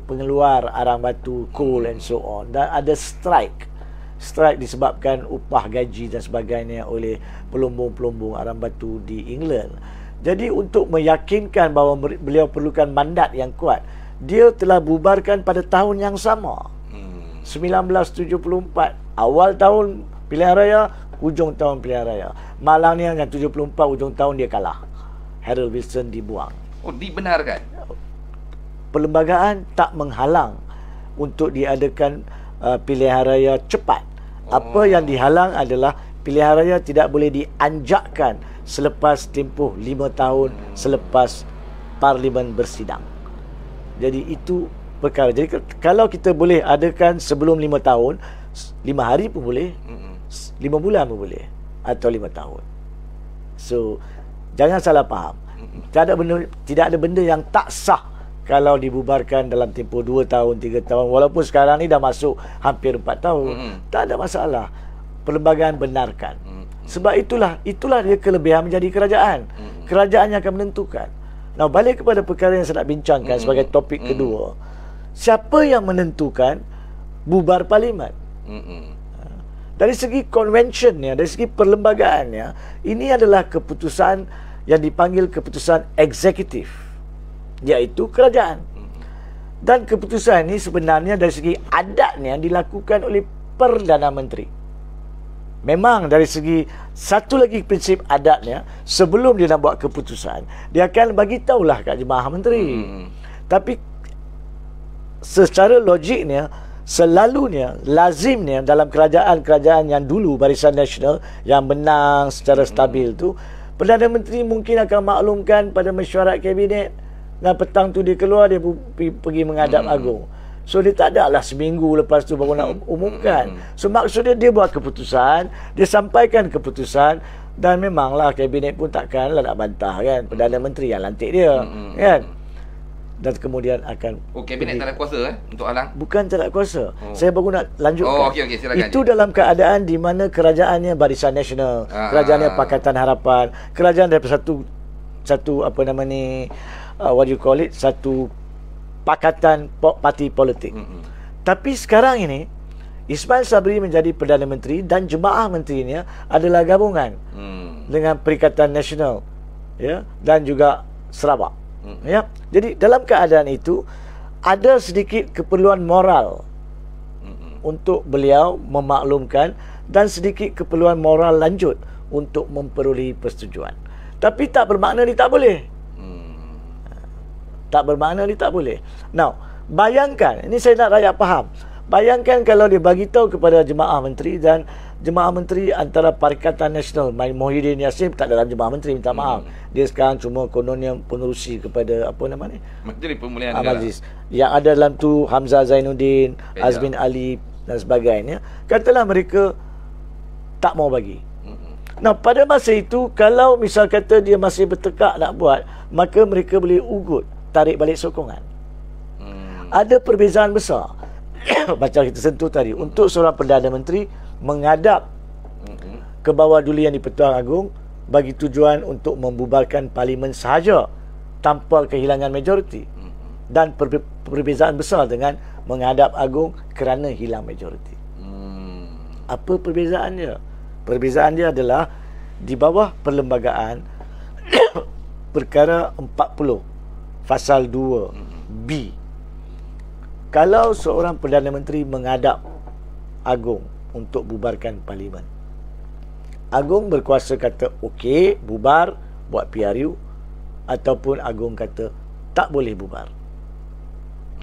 pengeluar arang batu, coal and so on, dan ada strike disebabkan upah gaji dan sebagainya oleh pelumbung-pelumbung arang batu di England. Jadi untuk meyakinkan bahawa beliau perlukan mandat yang kuat, dia telah bubarkan pada tahun yang sama, 1974, awal tahun pilihan raya, hujung tahun pilihan raya. Malangnya yang 74 hujung tahun dia kalah, Harold Wilson dibuang. Dibenarkan? Perlembagaan tak menghalang untuk diadakan pilihan raya cepat. Apa yang dihalang adalah pilihan raya tidak boleh dianjakkan selepas tempoh 5 tahun selepas parlimen bersidang. Jadi itu perkara. Jadi kalau kita boleh adakan sebelum 5 tahun, 5 hari pun boleh, 5 bulan pun boleh, atau 5 tahun. So jangan salah faham. Tidak ada benda yang tak sah kalau dibubarkan dalam tempoh 2 tahun, 3 tahun. Walaupun sekarang ni dah masuk hampir 4 tahun, tak ada masalah. Perlembagaan benarkan. Sebab itulah dia kelebihan menjadi kerajaan. Kerajaan yang akan menentukan. Nah, balik kepada perkara yang saya nak bincangkan sebagai topik kedua. Siapa yang menentukan bubar parlimen? Dari segi konvensinya, dari segi perlembagaannya, ini adalah keputusan yang dipanggil keputusan eksekutif, iaitu kerajaan. Dan keputusan ini sebenarnya dari segi adatnya dilakukan oleh Perdana Menteri. Memang dari segi satu lagi prinsip adatnya, sebelum dia nak buat keputusan, dia akan bagi tahulah kat jemaah menteri. Tapi secara logiknya, selalunya, lazimnya dalam kerajaan-kerajaan yang dulu Barisan Nasional yang menang secara stabil tu, Perdana Menteri mungkin akan maklumkan pada mesyuarat kabinet, dan petang tu dia keluar, dia pergi menghadap agung. So dia tak ada lah seminggu lepas tu baru nak umumkan. So maksudnya dia buat keputusan, dia sampaikan keputusan, dan memanglah kabinet pun takkanlah nak bantah kan, Perdana Menteri yang lantik dia kan. Dan kemudian akan kabinet tak ada kuasa untuk halang? Bukan tak ada kuasa. Saya baru nak lanjutkan. Okey, silakan. Itu dalam keadaan di mana kerajaannya Barisan Nasional, kerajaannya Pakatan Harapan, kerajaan daripada satu apa nama ni, what do you call it, satu pakatan parti politik. Tapi sekarang ini Ismail Sabri menjadi Perdana Menteri dan jemaah menterinya adalah gabungan dengan Perikatan Nasional, ya, dan juga Sarawak. Ya. Jadi dalam keadaan itu ada sedikit keperluan moral untuk beliau memaklumkan, dan sedikit keperluan moral lanjut untuk memperolehi persetujuan. Tapi tak bermakna dia tak boleh. Tak bermakna dia tak boleh. Now, bayangkan, ini saya nak rakyat faham. Bayangkan kalau dia bagi tahu kepada jemaah menteri, dan jemaah menteri antara Perikatan Nasional, Muhyiddin Yassin tak dalam jemaah menteri, minta maaf. Dia sekarang cuma kononnya pengerusi kepada apa nama ni? Menteri Pemulihan Majlis. Yang ada dalam tu Hamzah Zainuddin, Azmin Ali dan sebagainya. Katalah mereka tak mau bagi. Nah, pada masa itu kalau misal kata dia masih bertekak nak buat, maka mereka boleh ugut, tarik balik sokongan. Ada perbezaan besar macam kita sentuh tadi, untuk seorang Perdana Menteri menghadap ke bawah duli yang di-Pertuan Agong bagi tujuan untuk membubarkan parlimen sahaja tanpa kehilangan majoriti, dan perbezaan besar dengan menghadap Agong kerana hilang majoriti. Apa perbezaannya? Perbezaan dia adalah di bawah perlembagaan perkara 40 Fasal 2B, kalau seorang Perdana Menteri menghadap Agong untuk bubarkan parlimen, Agong berkuasa kata okey, bubar, buat PRU, ataupun Agong kata tak boleh bubar.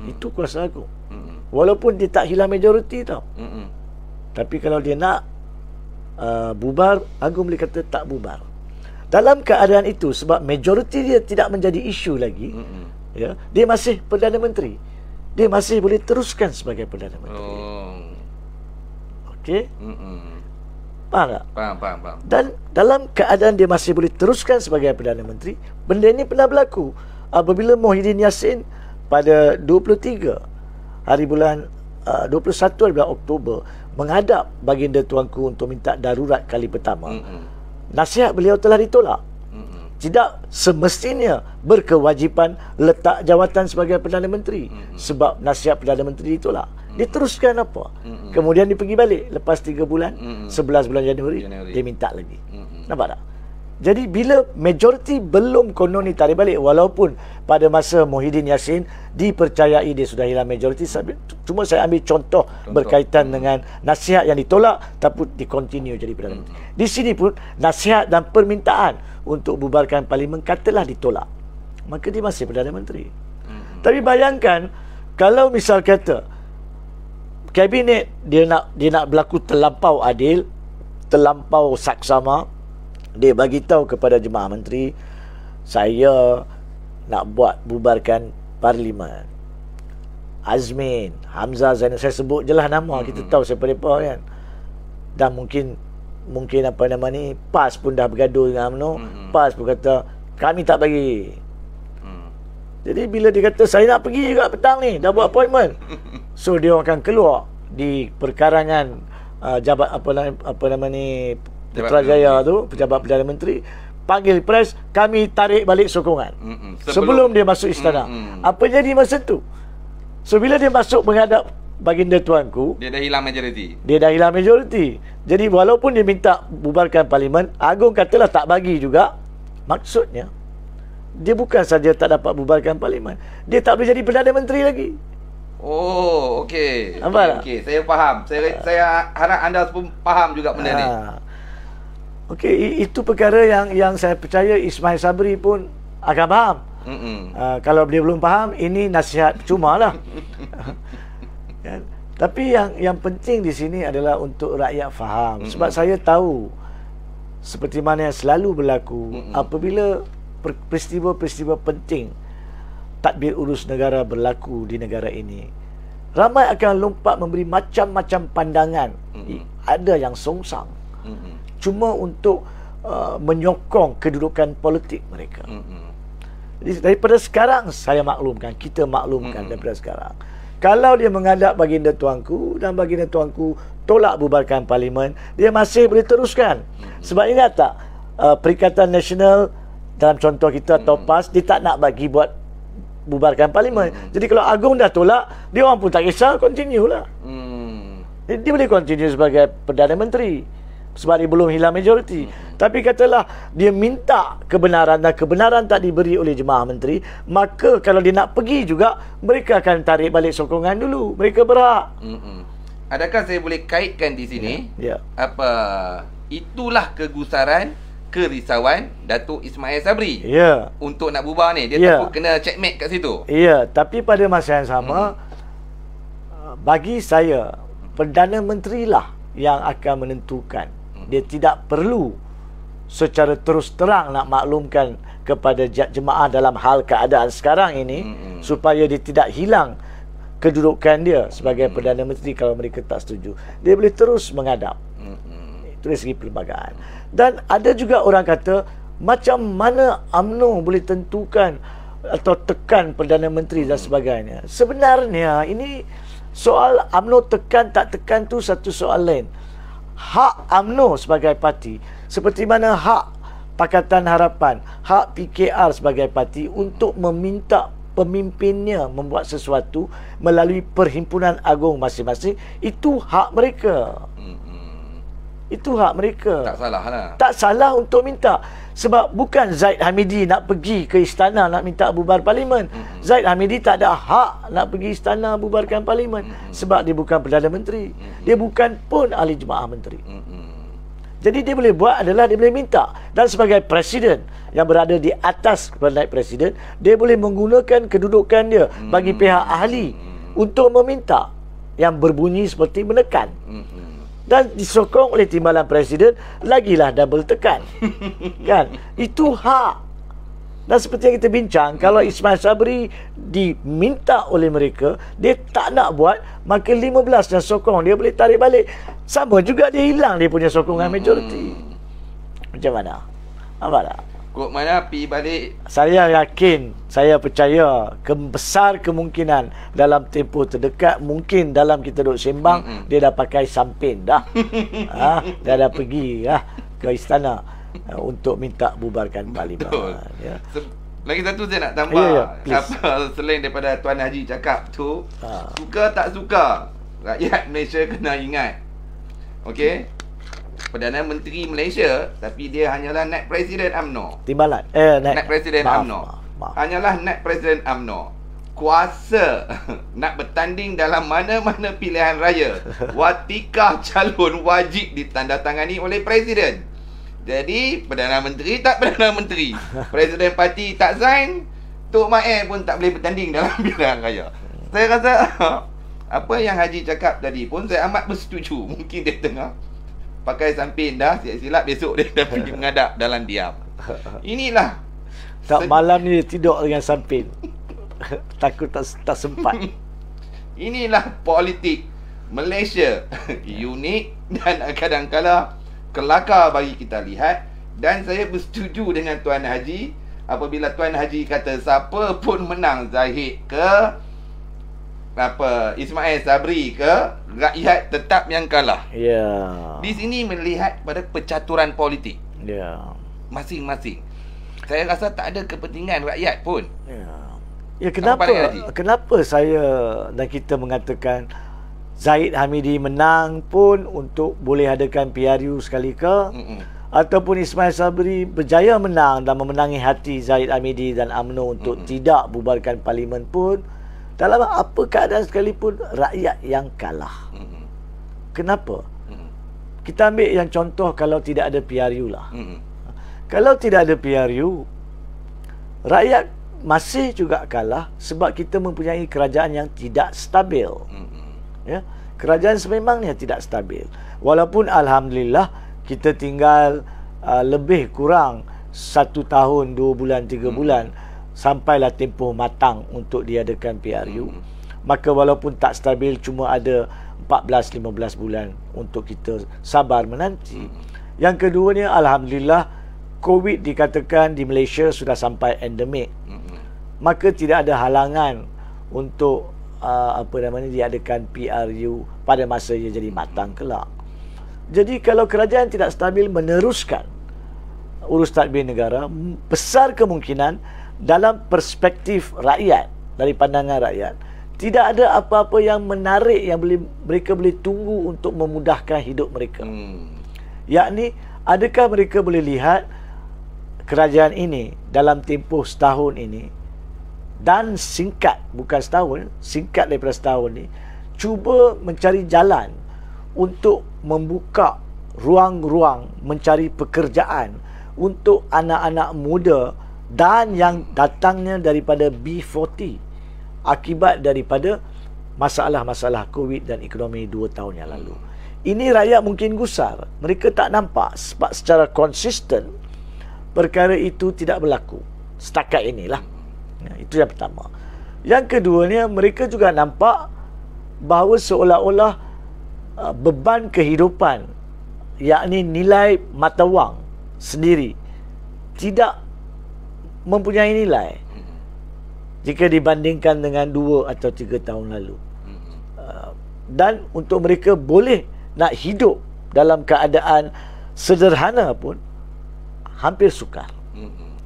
Itu kuasa Agong. Walaupun dia tak hilang majoriti tau. Tapi kalau dia nak bubar, Agong boleh kata tak bubar. Dalam keadaan itu, sebab majoriti dia tidak menjadi isu lagi, ya, dia masih Perdana Menteri, dia masih boleh teruskan sebagai Perdana Menteri. Okey? Faham tak? Faham. Dan dalam keadaan dia masih boleh teruskan sebagai Perdana Menteri, benda ini pernah berlaku apabila Muhyiddin Yassin pada 23 hari bulan 21 hari bulan Oktober menghadap baginda tuanku untuk minta darurat kali pertama. Nasihat beliau telah ditolak. Tidak semestinya berkewajipan letak jawatan sebagai Perdana Menteri, sebab nasihat Perdana Menteri ditolak. Dia teruskan apa? Kemudian dia pergi balik lepas 3 bulan, 11 bulan Januari, dia minta lagi. Nampak tak? Jadi bila majoriti belum konon ditarik balik, walaupun pada masa Muhyiddin Yassin dipercayai dia sudah hilang majoriti, cuma saya ambil contoh berkaitan dengan nasihat yang ditolak tapi dikontinue jadi Perdana Menteri. Di sini pun nasihat dan permintaan untuk bubarkan parlimen katalah ditolak, maka dia masih Perdana Menteri. Tapi bayangkan kalau misal kata kabinet dia nak berlaku terlampau adil, terlampau saksama, dia bagi tahu kepada jemaah menteri, saya nak buat bubarkan parlimen. Azmin, Hamzah, Zainal, saya sebut je lah nama, kita tahu siapa mereka kan. Dan mungkin apa nama ni, PAS pun dah bergaduh dengan UMNO. PAS pun kata kami tak bagi. Jadi bila dia kata saya nak pergi juga petang ni, dah buat appointment, so dia akan keluar di perkarangan jabat apa nama ni, Putrajaya tu, pejabat Perdana Menteri, panggil press, kami tarik balik sokongan sebelum dia masuk istana. Apa jadi masa tu? So bila dia masuk menghadap baginda tuanku, dia dah hilang majoriti. Jadi walaupun dia minta bubarkan parlimen, Agong katalah tak bagi juga. Maksudnya dia bukan saja tak dapat bubarkan parlimen, dia tak boleh jadi Perdana Menteri lagi. Oh, okey. Okey, saya faham. Saya harap anda pun faham juga benda ni. Okey, itu perkara yang saya percaya Ismail Sabri pun akan faham. Kalau dia belum faham, ini nasihat cuma lah. Kan? Tapi yang penting di sini adalah untuk rakyat faham. Sebab saya tahu seperti mana yang selalu berlaku apabila peristiwa-peristiwa penting tadbir urus negara berlaku di negara ini. Ramai akan lompat memberi macam-macam pandangan. Ada yang songsang. Cuma untuk menyokong kedudukan politik mereka. Jadi daripada sekarang saya maklumkan, kita maklumkan daripada sekarang. Kalau dia menghadap baginda tuanku dan baginda tuanku tolak bubarkan parlimen, dia masih boleh teruskan. Sebab ingat tak, Perikatan Nasional dalam contoh kita atau PAS, dia tak nak bagi buat bubarkan parlimen. Jadi kalau Agong dah tolak, dia orang pun tak kisah, continue lah. Dia boleh continue sebagai Perdana Menteri sebab dia belum hilang majoriti. Tapi katalah dia minta kebenaran dan kebenaran tak diberi oleh jemaah menteri, maka kalau dia nak pergi juga, mereka akan tarik balik sokongan dulu. Mereka berhak. Adakah saya boleh kaitkan di sini? Apa? Itulah kegusaran, kerisauan Datuk Ismail Sabri. Untuk nak bubar ni, dia takut kena checkmate kat situ. Tapi pada masa yang sama, bagi saya Perdana Menteri lah yang akan menentukan. Dia tidak perlu secara terus terang nak maklumkan kepada jemaah dalam hal keadaan sekarang ini, supaya dia tidak hilang kedudukan dia sebagai Perdana Menteri kalau mereka tak setuju. Dia boleh terus menghadap. Itu dari segi perlembagaan. Dan ada juga orang kata, macam mana UMNO boleh tentukan atau tekan Perdana Menteri dan sebagainya. Sebenarnya ini soal UMNO tekan tak tekan tu satu soal lain. Hak UMNO sebagai parti, seperti mana hak Pakatan Harapan, hak PKR sebagai parti untuk meminta pemimpinnya membuat sesuatu melalui perhimpunan agung masing-masing, itu hak mereka. Itu hak mereka. Tak salah lah. Tak salah untuk minta. Sebab bukan Zaid Hamidi nak pergi ke istana nak minta bubar parlimen. Zaid Hamidi tak ada hak nak pergi istana bubarkan parlimen. Sebab dia bukan Perdana Menteri. Dia bukan pun ahli jemaah menteri. Jadi dia boleh buat adalah dia boleh minta. Dan sebagai presiden yang berada di atas kepada naib presiden, dia boleh menggunakan kedudukan dia bagi pihak ahli untuk meminta, yang berbunyi seperti menekan. Dan disokong oleh timbalan presiden, lagilah double tekan. Kan? Itu hak. Dan seperti yang kita bincang, kalau Ismail Sabri diminta oleh mereka, dia tak nak buat, maka 15 yang sokong dia boleh tarik balik. Sama juga dia hilang dia punya sokongan majoriti. Macam mana? Apa tak? Kok mana pi balik? Saya yakin, saya percaya besar kemungkinan dalam tempoh terdekat, mungkin dalam kita duduk sembang, dia dah pakai sampin dah. Dia dah pergi ke istana untuk minta bubarkan parlimen. Lagi satu saya nak tambah. Selain daripada Tuan Haji cakap tu, suka tak suka, rakyat Malaysia kena ingat, okey, Perdana Menteri Malaysia, tapi dia hanyalah naib Presiden UMNO. Timbalan. Naib Presiden UMNO. Hanyalah naib Presiden UMNO. Kuasa nak bertanding dalam mana-mana pilihan raya. Watikah calon wajib ditandatangani oleh Presiden. Jadi, Perdana Menteri tak Perdana Menteri. Presiden parti tak sign, Tok Mahathir pun tak boleh bertanding dalam pilihan raya. Saya rasa apa yang Haji cakap tadi pun saya amat bersetuju. Mungkin dia tengah pakai sampin dah, silap-silap besok dia dah pergi menghadap dalam diam. Inilah tak malam ni tidur dengan sampin. Takut tak sempat. Inilah politik Malaysia. Unik dan kadang-kadang kelakar bagi kita lihat. Dan saya bersetuju dengan Tuan Haji apabila Tuan Haji kata siapa pun menang, Zahid ke Ismail Sabri ke, rakyat tetap yang kalah. Di sini melihat pada percaturan politik masing-masing. Saya rasa tak ada kepentingan rakyat pun. Kenapa saya dan kita mengatakan Zaid Hamidi menang pun untuk boleh adakan PRU sekali ke, ataupun Ismail Sabri berjaya menang dan memenangi hati Zaid Hamidi dan UMNO untuk tidak bubarkan parlimen pun, dalam apa keadaan sekalipun rakyat yang kalah. Kenapa? Kita ambil yang contoh kalau tidak ada PRU lah. Kalau tidak ada PRU, rakyat masih juga kalah sebab kita mempunyai kerajaan yang tidak stabil. Ya, kerajaan sememangnya tidak stabil. Walaupun alhamdulillah kita tinggal lebih kurang 1 tahun, 2 bulan, 3 bulan sampailah tempoh matang untuk diadakan PRU. Maka walaupun tak stabil, cuma ada 14-15 bulan untuk kita sabar menanti. Yang keduanya, alhamdulillah COVID dikatakan di Malaysia sudah sampai endemik. Maka tidak ada halangan untuk diadakan PRU pada masa ia jadi matang kelak. Jadi kalau kerajaan tidak stabil meneruskan urus tadbir negara, besar kemungkinan dalam perspektif rakyat, dari pandangan rakyat, tidak ada apa-apa yang menarik yang mereka boleh tunggu untuk memudahkan hidup mereka. Yakni, adakah mereka boleh lihat kerajaan ini dalam tempoh setahun ini, dan singkat, bukan setahun, singkat daripada setahun ni, cuba mencari jalan untuk membuka ruang-ruang mencari pekerjaan untuk anak-anak muda dan yang datangnya daripada B40 akibat daripada masalah-masalah COVID dan ekonomi 2 tahun yang lalu. Ini rakyat mungkin gusar. Mereka tak nampak sebab secara konsisten perkara itu tidak berlaku setakat inilah. Itu yang pertama. Yang keduanya, mereka juga nampak bahawa seolah-olah beban kehidupan, yakni nilai mata wang sendiri, tidak mempunyai nilai jika dibandingkan dengan 2 atau 3 tahun lalu. Dan untuk mereka boleh nak hidup dalam keadaan sederhana pun hampir sukar.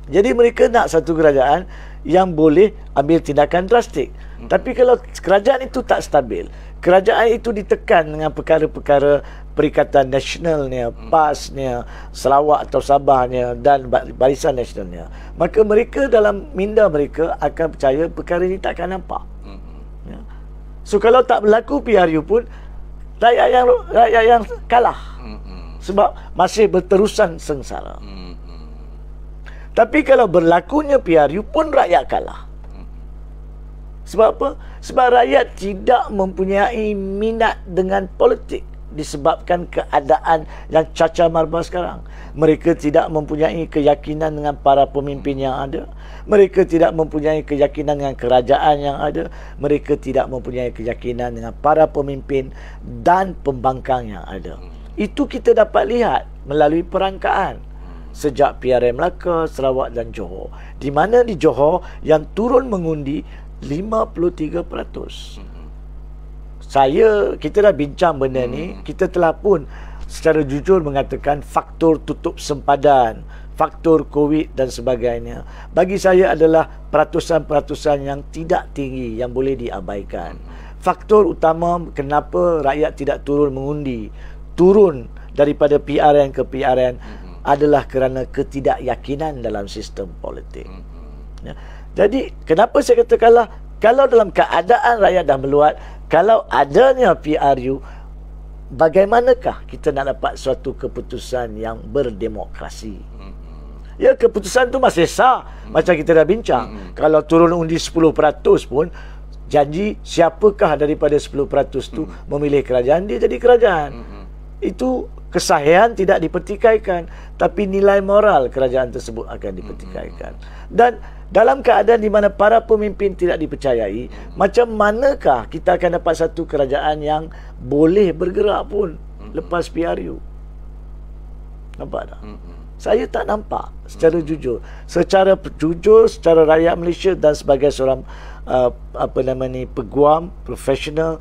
Jadi mereka nak satu kerajaan yang boleh ambil tindakan drastik. Tapi kalau kerajaan itu tak stabil, kerajaan itu ditekan dengan perkara-perkara Perikatan Nasionalnya, PASnya, Sarawak atau Sabahnya dan Barisan Nasionalnya, maka mereka dalam minda mereka akan percaya perkara ini tak akan nampak. Ya. So kalau tak berlaku PRU pun, rakyat yang kalah. Sebab masih berterusan sengsara. Tapi kalau berlakunya PRU pun rakyat kalah. Sebab apa? Sebab rakyat tidak mempunyai minat dengan politik disebabkan keadaan yang cacah marba sekarang. Mereka tidak mempunyai keyakinan dengan para pemimpin yang ada. Mereka tidak mempunyai keyakinan dengan kerajaan yang ada. Mereka tidak mempunyai keyakinan dengan para pemimpin dan pembangkang yang ada. Itu kita dapat lihat melalui perangkaan sejak PRM Melaka, Sarawak dan Johor. Di mana di Johor yang turun mengundi 53%. Kita dah bincang benda ni. Kita telah pun secara jujur mengatakan faktor tutup sempadan, faktor COVID dan sebagainya, bagi saya adalah peratusan-peratusan yang tidak tinggi yang boleh diabaikan. Faktor utama kenapa rakyat tidak turun mengundi, turun daripada PRN ke PRN, adalah kerana ketidakyakinan dalam sistem politik. Ya. Jadi, kenapa saya katakanlah, kalau dalam keadaan rakyat dah meluat, kalau adanya PRU, bagaimanakah kita nak dapat suatu keputusan yang berdemokrasi? Ya, keputusan tu masih sah. Macam kita dah bincang. Kalau turun undi 10% pun, janji siapakah daripada 10% tu memilih kerajaan, dia jadi kerajaan. Itu kesahihan tidak dipertikaikan, tapi nilai moral kerajaan tersebut akan dipertikaikan. Dan dalam keadaan di mana para pemimpin tidak dipercayai, macam manakah kita akan dapat satu kerajaan yang boleh bergerak pun lepas PRU? Nampak tak? Saya tak nampak secara jujur. Secara jujur, secara rakyat Malaysia dan sebagai seorang peguam profesional,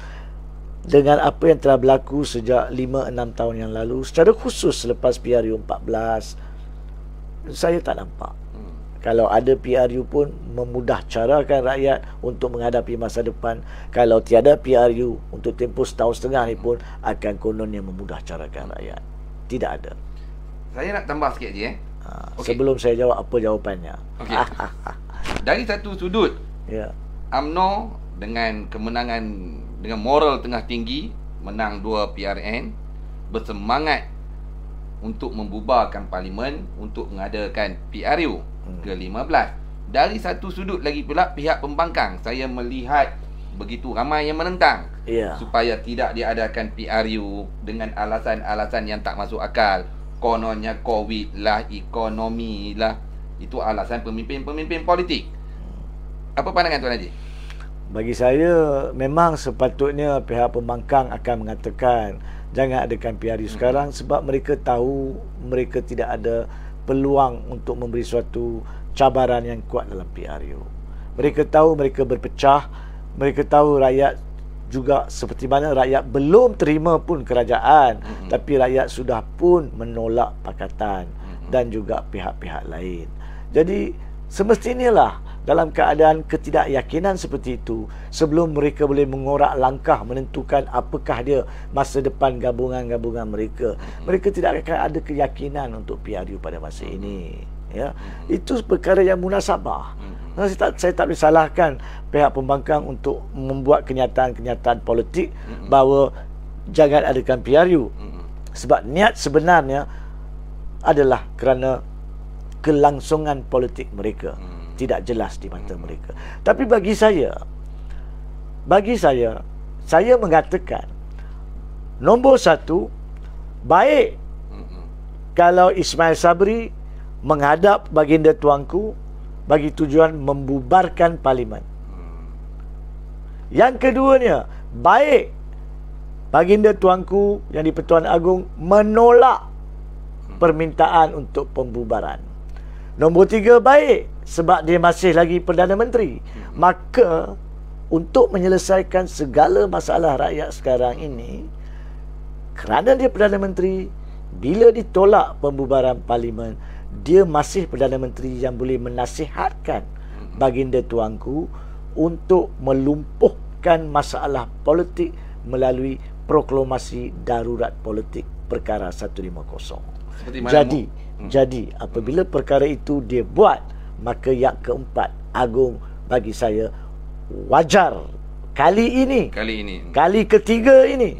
dengan apa yang telah berlaku sejak 5-6 tahun yang lalu, secara khusus selepas PRU 14, saya tak nampak kalau ada PRU pun memudah carakan rakyat untuk menghadapi masa depan. Kalau tiada PRU untuk tempoh setahun setengah ni pun akan kononnya memudah carakan rakyat. Tidak ada. Saya nak tambah sikit je. Sebelum saya jawab apa jawapannya. Okay. Dari satu sudut, UMNO dengan kemenangan, dengan moral tengah tinggi, menang 2 PRN, bersemangat untuk membubarkan parlimen untuk mengadakan PRU ke-15. Dari satu sudut lagi pula, pihak pembangkang, saya melihat begitu ramai yang menentang supaya tidak diadakan PRU dengan alasan-alasan yang tak masuk akal. Kononnya COVID lah, ekonomi lah. Itu alasan pemimpin-pemimpin politik. Apa pandangan Tuan Haji? Bagi saya, memang sepatutnya pihak pembangkang akan mengatakan jangan adakan PRU sekarang, sebab mereka tahu mereka tidak ada peluang untuk memberi suatu cabaran yang kuat dalam PRU. Mereka tahu mereka berpecah. Mereka tahu rakyat juga seperti mana rakyat belum terima pun kerajaan, tapi rakyat sudah pun menolak pakatan dan juga pihak-pihak lain. Jadi semestinya lah dalam keadaan ketidakyakinan seperti itu, sebelum mereka boleh mengorak langkah menentukan apakah dia masa depan gabungan-gabungan mereka, mereka tidak akan ada keyakinan untuk PRU pada masa ini. Ya, itu perkara yang munasabah. Saya tak boleh salahkan pihak pembangkang untuk membuat kenyataan-kenyataan politik bahawa jangan adakan PRU, sebab niat sebenarnya adalah kerana kelangsungan politik mereka tidak jelas di mata mereka. Tapi bagi saya mengatakan nombor satu, baik kalau Ismail Sabri menghadap baginda tuanku bagi tujuan membubarkan parlimen. Yang keduanya, baik baginda tuanku yang di Pertuan Agong menolak permintaan untuk pembubaran. Nombor tiga, baik sebab dia masih lagi Perdana Menteri. Maka untuk menyelesaikan segala masalah rakyat sekarang ini, kerana dia Perdana Menteri, bila ditolak pembubaran parlimen, dia masih Perdana Menteri yang boleh menasihatkan baginda tuanku untuk melumpuhkan masalah politik melalui proklamasi darurat politik perkara 150. Jadi apabila perkara itu dia buat, maka yang keempat, Agong bagi saya wajar kali ketiga ini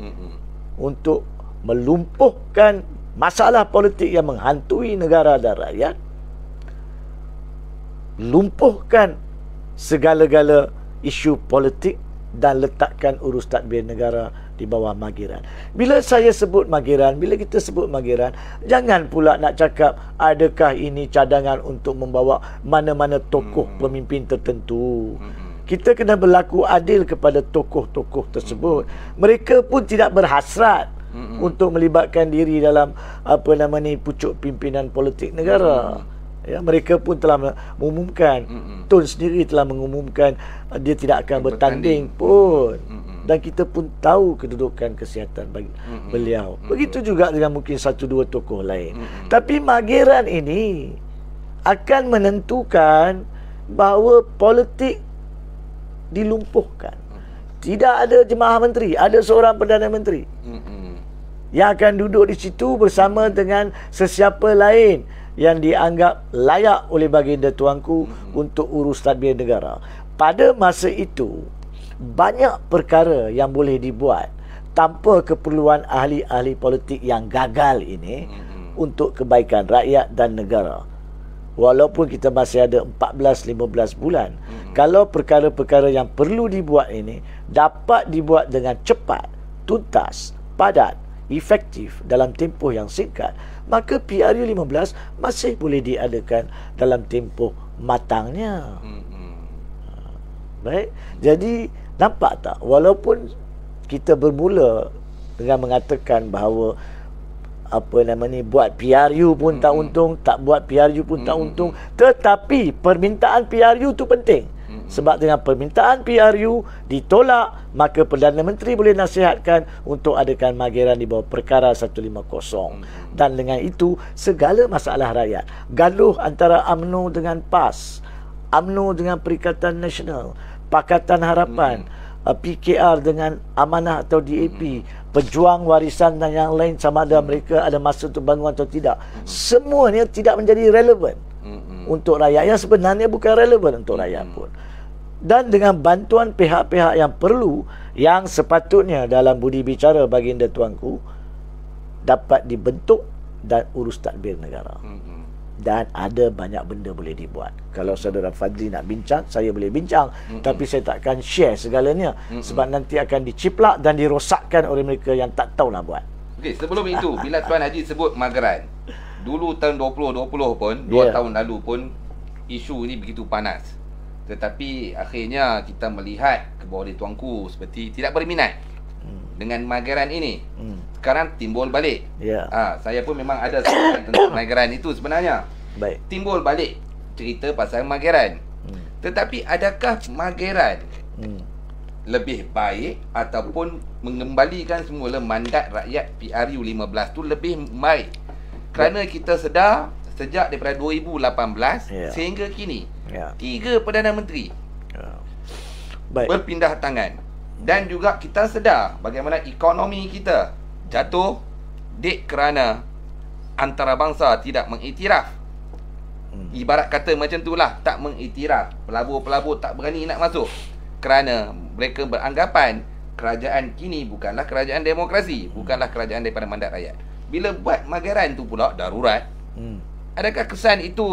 untuk melumpuhkan masalah politik yang menghantui negara dan rakyat, lumpuhkan segala-gala isu politik dan letakkan urus tadbir negara di bawah Mageran. Bila saya sebut Mageran, bila kita sebut Mageran, jangan pula nak cakap adakah ini cadangan untuk membawa mana-mana tokoh pemimpin tertentu. Kita kena berlaku adil kepada tokoh-tokoh tersebut. Mereka pun tidak berhasrat untuk melibatkan diri dalam pucuk pimpinan politik negara. Ya, mereka pun telah mengumumkan, Tun sendiri telah mengumumkan dia tidak akan bertanding pun. Dan kita pun tahu kedudukan kesihatan bagi beliau. Begitu juga dengan mungkin satu dua tokoh lain. Tapi Mageran ini akan menentukan bahawa politik dilumpuhkan. Tidak ada jemaah menteri, ada seorang Perdana Menteri yang akan duduk di situ bersama dengan sesiapa lain yang dianggap layak oleh baginda tuanku untuk urus tadbir negara. Pada masa itu, banyak perkara yang boleh dibuat tanpa keperluan ahli-ahli politik yang gagal ini untuk kebaikan rakyat dan negara. Walaupun kita masih ada 14-15 bulan, kalau perkara-perkara yang perlu dibuat ini dapat dibuat dengan cepat, tuntas, padat, efektif dalam tempoh yang singkat, maka PRU 15 masih boleh diadakan dalam tempoh matangnya. Baik. Jadi nampak tak, walaupun kita bermula dengan mengatakan bahawa buat PRU pun tak untung, tak buat PRU pun tak untung, tetapi permintaan PRU tu penting. Sebab dengan permintaan PRU ditolak, maka Perdana Menteri boleh nasihatkan untuk adakan Mageran di bawah perkara 150. Dan dengan itu, segala masalah rakyat, gaduh antara UMNO dengan PAS, UMNO dengan Perikatan Nasional, Pakatan Harapan, PKR dengan Amanah atau DAP, Pejuang Warisan dan yang lain, sama ada mereka ada masa untuk bangun atau tidak, semuanya tidak menjadi relevan untuk rakyat, yang sebenarnya bukan relevan untuk rakyat pun. Dan dengan bantuan pihak-pihak yang perlu, yang sepatutnya dalam budi bicara baginda tuanku dapat dibentuk dan urus tadbir negara. dan ada banyak benda boleh dibuat. Kalau saudara Fadli nak bincang, saya boleh bincang, tapi saya takkan share segalanya, sebab nanti akan diciplak dan dirosakkan oleh mereka yang tak tahu nak buat. Okey, sebelum itu, bila Tuan Haji sebut Mageran, dulu tahun 2020 pun, 2 tahun lalu pun, isu ni begitu panas. Tetapi akhirnya kita melihat ke bawah di tuanku seperti tidak berminat dengan Mageran ini. Sekarang timbul balik. Saya pun memang ada tentang Mageran itu sebenarnya. Baik. Timbul balik cerita pasal Mageran. Tetapi adakah Mageran lebih baik ataupun mengembalikan semula mandat rakyat PRU 15 tu lebih baik? Kerana kita sedar sejak daripada 2018 sehingga kini 3 Perdana Menteri berpindah tangan. Dan juga kita sedar bagaimana ekonomi kita jatuh kerana antarabangsa tidak mengiktiraf. Ibarat kata macam itulah, tak mengiktiraf. Pelabur-pelabur tak berani nak masuk kerana mereka beranggapan kerajaan kini bukanlah kerajaan demokrasi, bukanlah kerajaan daripada mandat rakyat. Bila buat Mageran tu pula darurat, adakah kesan itu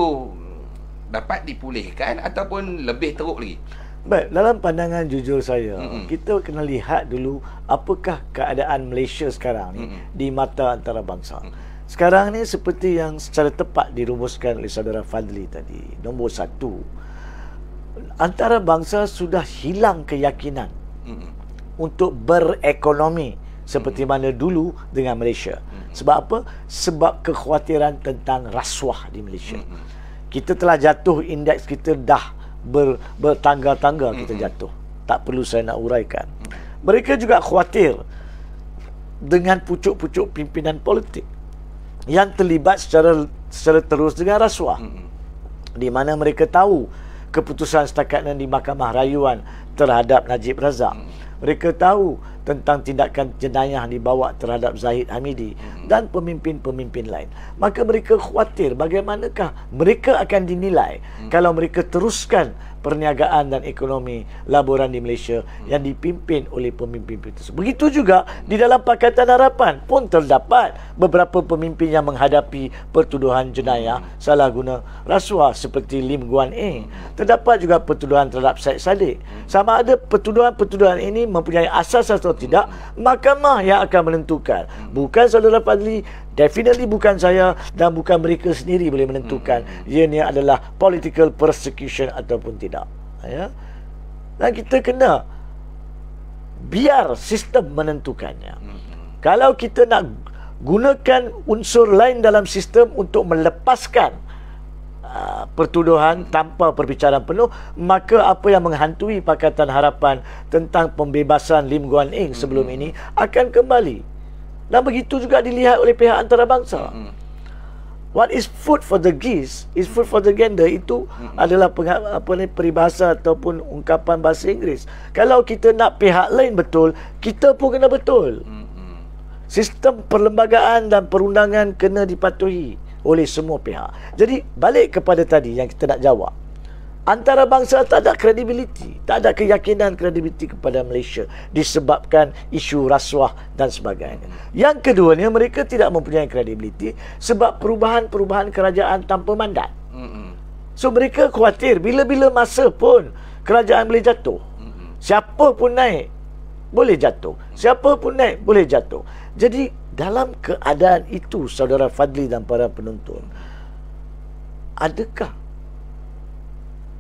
dapat dipulihkan ataupun lebih teruk lagi? Baik, dalam pandangan jujur saya, kita kena lihat dulu apakah keadaan Malaysia sekarang ni di mata antarabangsa. Sekarang ni seperti yang secara tepat dirumuskan oleh saudara Fadli tadi. Nombor 1, antarabangsa sudah hilang keyakinan untuk berekonomi seperti mana dulu dengan Malaysia. Sebab apa? Sebab kekhawatiran tentang rasuah di Malaysia. Kita telah jatuh, indeks kita dah bertangga-tangga kita jatuh. Tak perlu saya nak uraikan. Mereka juga khawatir dengan pucuk-pucuk pimpinan politik yang terlibat secara terus dengan rasuah, di mana mereka tahu keputusan setakat di Mahkamah Rayuan terhadap Najib Razak. Mereka tahu tentang tindakan jenayah dibawa terhadap Zahid Hamidi dan pemimpin-pemimpin lain. Maka mereka khawatir bagaimanakah mereka akan dinilai kalau mereka teruskan perniagaan dan ekonomi laburan di Malaysia yang dipimpin oleh pemimpin tersebut. Begitu juga di dalam Pakatan Harapan pun terdapat beberapa pemimpin yang menghadapi pertuduhan jenayah salah guna rasuah seperti Lim Guan Eng. Terdapat juga pertuduhan terhadap Syed Saddiq. Sama ada pertuduhan-pertuduhan ini mempunyai asas atau tidak, mahkamah yang akan menentukan. Bukan saudara Fadli, definitely bukan saya dan bukan mereka sendiri boleh menentukan ianya adalah political persecution ataupun tidak. Dan kita kena biar sistem menentukannya. Kalau kita nak gunakan unsur lain dalam sistem untuk melepaskan pertuduhan tanpa perbicaraan penuh, maka apa yang menghantui Pakatan Harapan tentang pembebasan Lim Guan Eng sebelum ini akan kembali. Dan begitu juga dilihat oleh pihak antarabangsa. What is food for the geese is food for the gander. Itu adalah peribahasa ataupun ungkapan bahasa Inggeris. Kalau kita nak pihak lain betul, kita pun kena betul. Sistem perlembagaan dan perundangan kena dipatuhi oleh semua pihak. Jadi balik kepada tadi yang kita nak jawab, antarabangsa tak ada kredibiliti, tak ada keyakinan kredibiliti kepada Malaysia disebabkan isu rasuah dan sebagainya. Yang keduanya, mereka tidak mempunyai kredibiliti sebab perubahan-perubahan kerajaan tanpa mandat. So mereka khawatir bila-bila masa pun kerajaan boleh jatuh. Siapa pun naik boleh jatuh, siapa pun naik boleh jatuh. Jadi dalam keadaan itu, saudara Fadli dan para penonton, adakah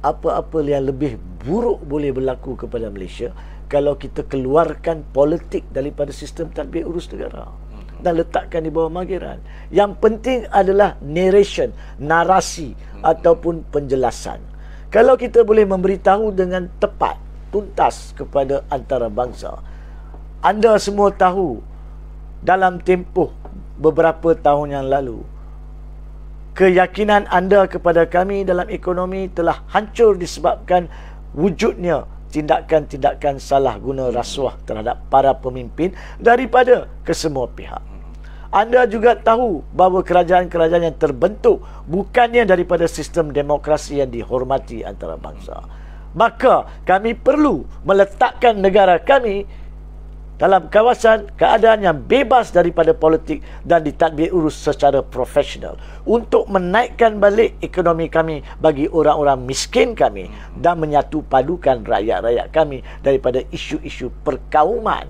apa-apa yang lebih buruk boleh berlaku kepada Malaysia kalau kita keluarkan politik daripada sistem tadbir urus negara dan letakkan di bawah Mageran? Yang penting adalah narration, narasi ataupun penjelasan. Kalau kita boleh memberitahu dengan tepat, tuntas kepada antarabangsa, anda semua tahu dalam tempoh beberapa tahun yang lalu, keyakinan anda kepada kami dalam ekonomi telah hancur disebabkan wujudnya tindakan-tindakan salah guna rasuah terhadap para pemimpin daripada kesemua pihak. Anda juga tahu bahawa kerajaan-kerajaan yang terbentuk bukannya daripada sistem demokrasi yang dihormati antarabangsa. Maka kami perlu meletakkan negara kami dalam kawasan keadaan yang bebas daripada politik dan ditadbir urus secara profesional untuk menaikkan balik ekonomi kami bagi orang-orang miskin kami dan menyatu padukan rakyat-rakyat kami daripada isu-isu perkauman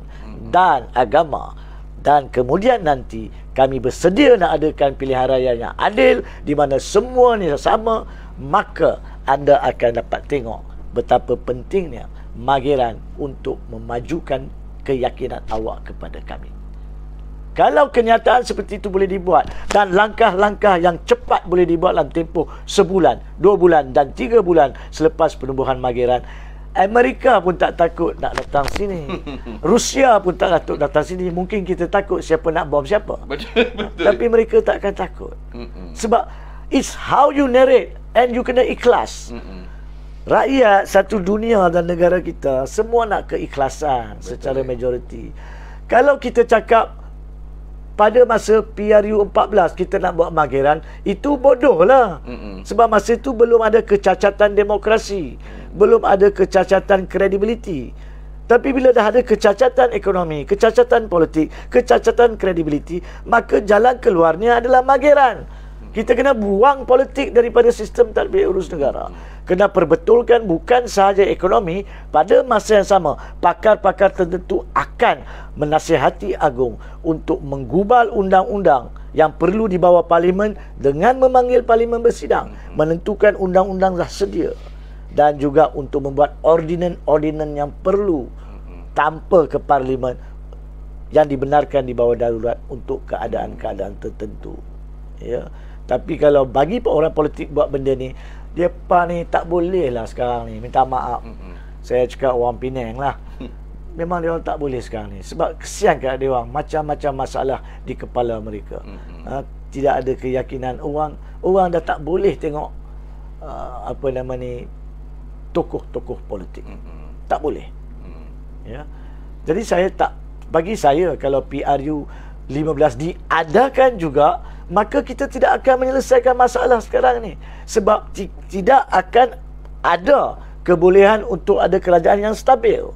dan agama. Dan kemudian nanti kami bersedia nak adakan pilihan raya yang adil di mana semua ni sama, maka anda akan dapat tengok betapa pentingnya Mageran untuk memajukan keyakinan awak kepada kami. Kalau kenyataan seperti itu boleh dibuat dan langkah-langkah yang cepat boleh dibuat dalam tempoh sebulan, 2 bulan dan 3 bulan selepas penubuhan Mageran, Amerika pun tak takut nak datang sini. Rusia pun tak takut datang sini. Mungkin kita takut siapa nak bom siapa. Betul. Tapi mereka tak akan takut. Sebab it's how you narrate and you kena ikhlas. Rakyat satu dunia dan negara kita semua nak keikhlasan secara majoriti. Kalau kita cakap pada masa PRU 14 kita nak buat Mageran, itu bodoh lah. Sebab masa itu belum ada kecacatan demokrasi, belum ada kecacatan kredibiliti. Tapi bila dah ada kecacatan ekonomi, kecacatan politik, kecacatan kredibiliti, maka jalan keluarnya adalah Mageran. Kita kena buang politik daripada sistem tadbir urus negara. Kena perbetulkan bukan sahaja ekonomi. Pada masa yang sama, pakar-pakar tertentu akan menasihati agung untuk menggubal undang-undang yang perlu dibawa parlimen dengan memanggil parlimen bersidang, menentukan undang-undang dah sedia, dan juga untuk membuat ordinan-ordinan yang perlu tanpa ke parlimen yang dibenarkan di bawah darurat untuk keadaan-keadaan tertentu. Ya. Tapi kalau bagi orang politik buat benda ni, depa ni tak boleh lah sekarang ni. Minta maaf. Saya cakap orang Penang lah. Memang dia orang tak boleh sekarang ni. Sebab kesian kat dia orang. Macam-macam masalah di kepala mereka. Tidak ada keyakinan orang. Orang dah tak boleh tengok tokoh-tokoh politik. Tak boleh. Ya. Jadi bagi saya kalau PRU 15 diadakan juga, maka kita tidak akan menyelesaikan masalah sekarang ni. Sebab tidak akan ada kebolehan untuk ada kerajaan yang stabil.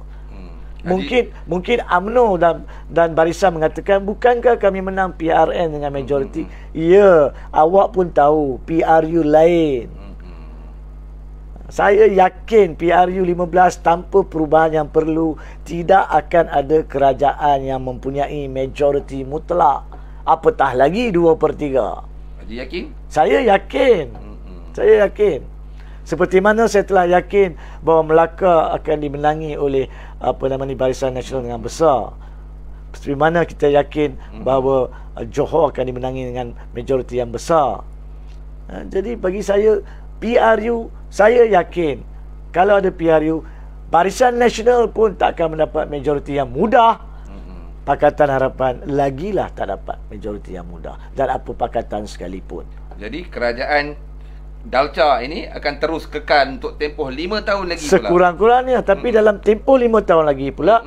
Mungkin UMNO dan Barisan mengatakan, bukankah kami menang PRN dengan majoriti? Ya, awak pun tahu PRU lain. Saya yakin PRU 15 tanpa perubahan yang perlu, tidak akan ada kerajaan yang mempunyai majoriti mutlak. Apatah lagi 2/3. Haji yakin? Saya yakin. Saya yakin. Seperti mana saya telah yakin bahawa Melaka akan dimenangi oleh Barisan Nasional dengan besar. Seperti mana kita yakin bahawa Johor akan dimenangi dengan majoriti yang besar. Jadi bagi saya PRU, saya yakin kalau ada PRU, Barisan Nasional pun tak akan mendapat majoriti yang mudah. Pakatan Harapan lagilah tak dapat majoriti yang mudah, dan apa pakatan sekalipun. Jadi kerajaan Dalca ini akan terus kekal untuk tempoh 5 tahun lagi pula. Sekurang-kurangnya. Tapi dalam tempoh 5 tahun lagi pula,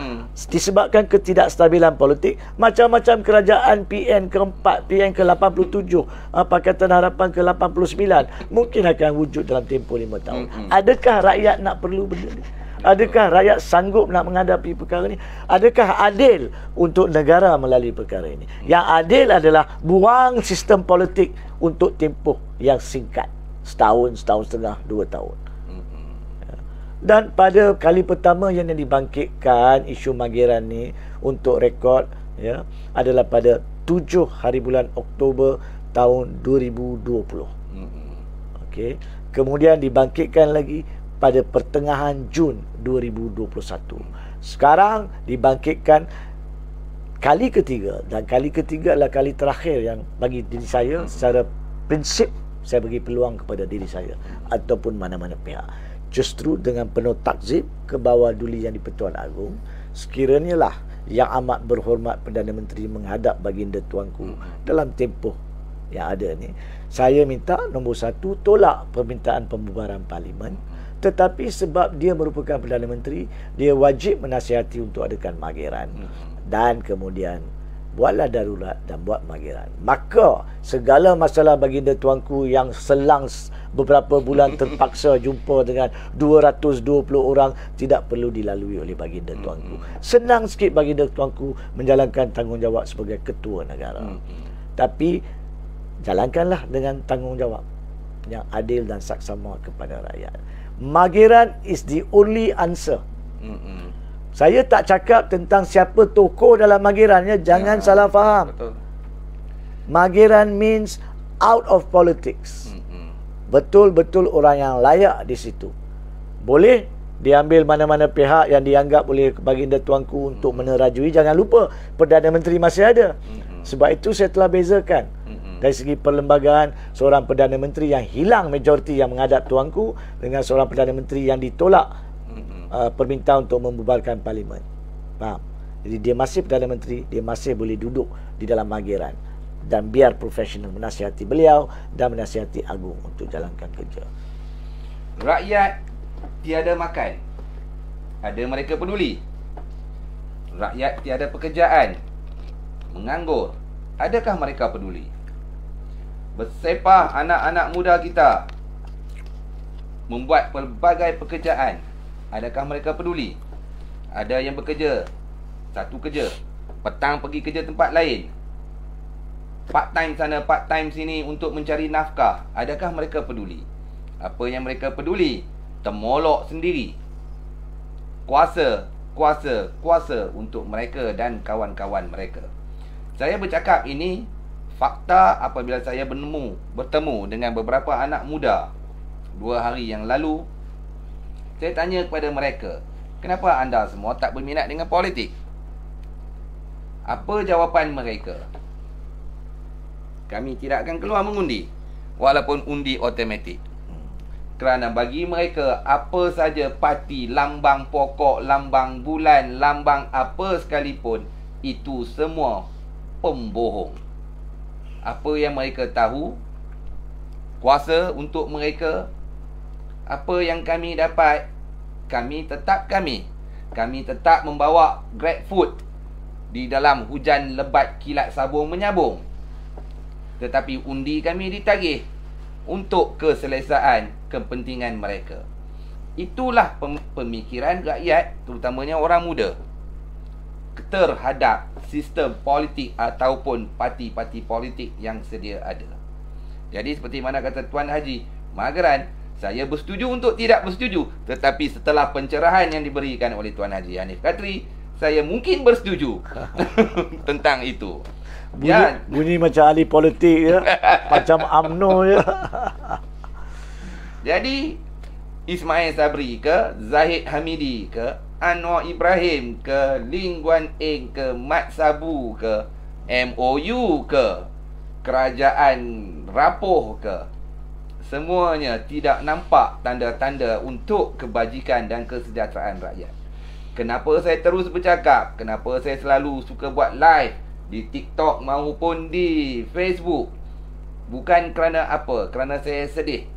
disebabkan ketidakstabilan politik, macam-macam kerajaan PN ke-4, PN ke-87, Pakatan Harapan ke-89 mungkin akan wujud dalam tempoh 5 tahun. Adakah rakyat nak perlu benda ni? Adakah rakyat sanggup nak menghadapi perkara ini? Adakah adil untuk negara melalui perkara ini? Yang adil adalah buang sistem politik untuk tempoh yang singkat. Setahun, setahun setengah, 2 tahun. Dan pada kali pertama yang dibangkitkan isu Mageran ni untuk rekod, ya, adalah pada 7 hari bulan Oktober tahun 2020. Okey. Kemudian dibangkitkan lagi pada pertengahan Jun 2021. Sekarang dibangkitkan kali ketiga, dan kali ketiga adalah kali terakhir yang bagi diri saya secara prinsip saya bagi peluang kepada diri saya ataupun mana-mana pihak. Justru dengan penuh takzim ke bawah Duli Yang di-Pertuan Agong, sekiranya lah Yang Amat Berhormat Perdana Menteri menghadap baginda tuanku dalam tempoh yang ada ni, saya minta nombor 1, tolak permintaan pembubaran parlimen. Tetapi sebab dia merupakan Perdana Menteri, dia wajib menasihati untuk adakan Mageran. Dan kemudian buatlah darurat dan buat Magiran. Maka segala masalah baginda tuanku yang selang beberapa bulan terpaksa jumpa dengan 220 orang tidak perlu dilalui oleh baginda tuanku. Senang sikit baginda tuanku menjalankan tanggungjawab sebagai ketua negara. Tapi jalankanlah dengan tanggungjawab yang adil dan saksama kepada rakyat. Magiran is the only answer. Saya tak cakap tentang siapa tokoh dalam Magiran, ya. Jangan salah faham. Betul. Magiran means out of politics. Betul-betul orang yang layak di situ. Boleh diambil mana-mana pihak yang dianggap oleh baginda tuanku untuk menerajui. Jangan lupa Perdana Menteri masih ada. Sebab itu saya telah bezakan dari segi perlembagaan seorang Perdana Menteri yang hilang majoriti yang menghadap tuanku dengan seorang Perdana Menteri yang ditolak permintaan untuk membubarkan parlimen. Faham? Jadi dia masih Perdana Menteri, dia masih boleh duduk di dalam Magiran dan biar profesional menasihati beliau dan menasihati Agung untuk jalankan kerja. Rakyat tiada makan, ada mereka peduli. Rakyat tiada pekerjaan, menganggur, adakah mereka peduli? Bersepah anak-anak muda kita membuat pelbagai pekerjaan, adakah mereka peduli? Ada yang bekerja satu kerja, petang pergi kerja tempat lain, part time sana, part time sini untuk mencari nafkah, adakah mereka peduli? Apa yang mereka peduli? Temolok sendiri. Kuasa untuk mereka dan kawan-kawan mereka. Saya bercakap ini fakta apabila saya bertemu dengan beberapa anak muda 2 hari yang lalu. Saya tanya kepada mereka, kenapa anda semua tak berminat dengan politik? Apa jawapan mereka? Kami tidak akan keluar mengundi, walaupun undi automatik. Kerana bagi mereka, apa saja parti, lambang pokok, lambang bulan, lambang apa sekalipun, itu semua pembohong. Apa yang mereka tahu, kuasa untuk mereka. Apa yang kami dapat, kami tetap membawa grab food di dalam hujan lebat kilat sabung menyabung. Tetapi undi kami ditagih untuk keselesaan kepentingan mereka. Itulah pemikiran rakyat, terutamanya orang muda, terhadap sistem politik ataupun parti-parti politik yang sedia ada. Jadi seperti mana kata Tuan Haji, Magiran, saya bersetuju untuk tidak bersetuju. Tetapi setelah pencerahan yang diberikan oleh Tuan Haji Hanif Katri, saya mungkin bersetuju tentang itu. Bunyi macam ahli politik ya. Macam UMNO ya. Jadi Ismail Sabri ke, Zahid Hamidi ke, Anwar Ibrahim ke, Ling Guan Eng ke, Mat Sabu ke, MOU ke, kerajaan rapuh ke, semuanya tidak nampak tanda-tanda untuk kebajikan dan kesejahteraan rakyat. Kenapa saya terus bercakap? Kenapa saya selalu suka buat live di TikTok maupun di Facebook? Bukan kerana apa? Kerana saya sedih.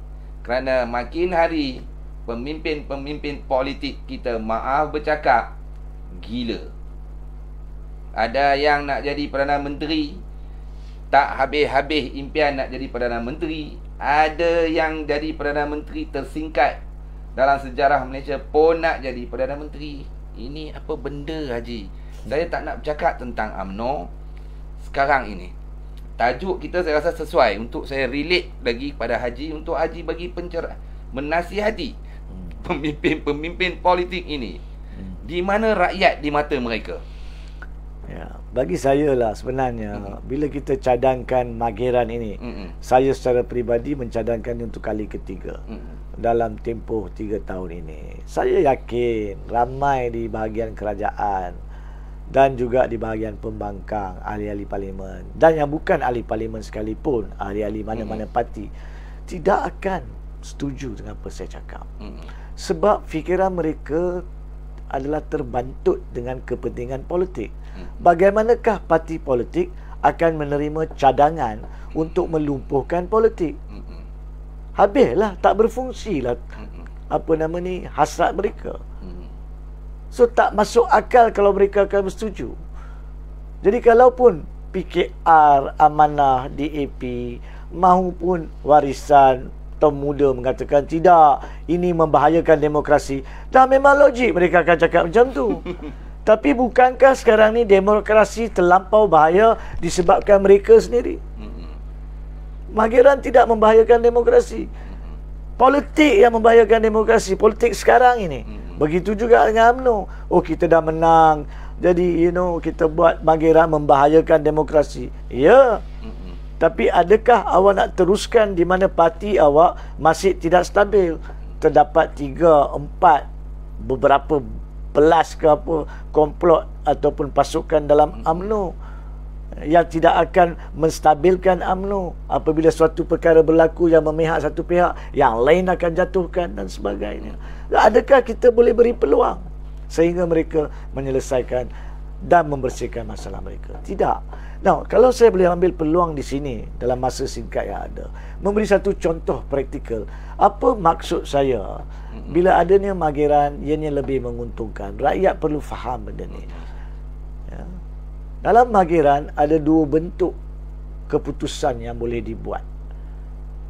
Kerana makin hari pemimpin-pemimpin politik kita, maaf bercakap, gila. Ada yang nak jadi Perdana Menteri, tak habis-habis impian nak jadi Perdana Menteri. Ada yang jadi Perdana Menteri tersingkat dalam sejarah Malaysia pun nak jadi Perdana Menteri. Ini apa benda, Haji? Saya tak nak bercakap tentang UMNO sekarang ini. Tajuk kita saya rasa sesuai untuk saya relate lagi kepada Haji, untuk Haji bagi menasihati pemimpin-pemimpin politik ini. Di mana rakyat di mata mereka? Ya, bagi saya lah sebenarnya bila kita cadangkan Magiran ini, saya secara peribadi mencadangkan untuk kali ketiga dalam tempoh 3 tahun ini. Saya yakin ramai di bahagian kerajaan dan juga di bahagian pembangkang, ahli-ahli parlimen, dan yang bukan ahli parlimen sekalipun, ahli-ahli mana-mana parti, tidak akan setuju dengan apa saya cakap. Sebab fikiran mereka adalah terbantut dengan kepentingan politik. Bagaimanakah parti politik akan menerima cadangan untuk melumpuhkan politik? Habislah, tak berfungsilah hasrat mereka. So tak masuk akal kalau mereka akan bersetuju. Jadi kalaupun PKR, Amanah, DAP maupun Warisan Pemuda mengatakan tidak, ini membahayakan demokrasi, dah memang logik mereka akan cakap macam tu. Tapi bukankah sekarang ni demokrasi terlampau bahaya disebabkan mereka sendiri? Mageran tidak membahayakan demokrasi. Politik yang membahayakan demokrasi, politik sekarang ini. Begitu juga dengan UMNO. Oh, kita dah menang, jadi kita buat Mageran membahayakan demokrasi. Ya. Tapi adakah awak nak teruskan di mana parti awak masih tidak stabil? Terdapat 3, 4, beberapa belas ke apa komplot ataupun pasukan dalam UMNO yang tidak akan menstabilkan UMNO. Apabila suatu perkara berlaku yang memihak satu pihak, yang lain akan jatuhkan dan sebagainya. Adakah kita boleh beri peluang sehingga mereka menyelesaikan dan membersihkan masalah mereka? Tidak. Now, kalau saya boleh ambil peluang di sini dalam masa singkat yang ada, memberi satu contoh praktikal. Apa maksud saya bila adanya Mageran, ianya lebih menguntungkan? Rakyat perlu faham benda ni. Ya. Dalam Mageran ada 2 bentuk keputusan yang boleh dibuat.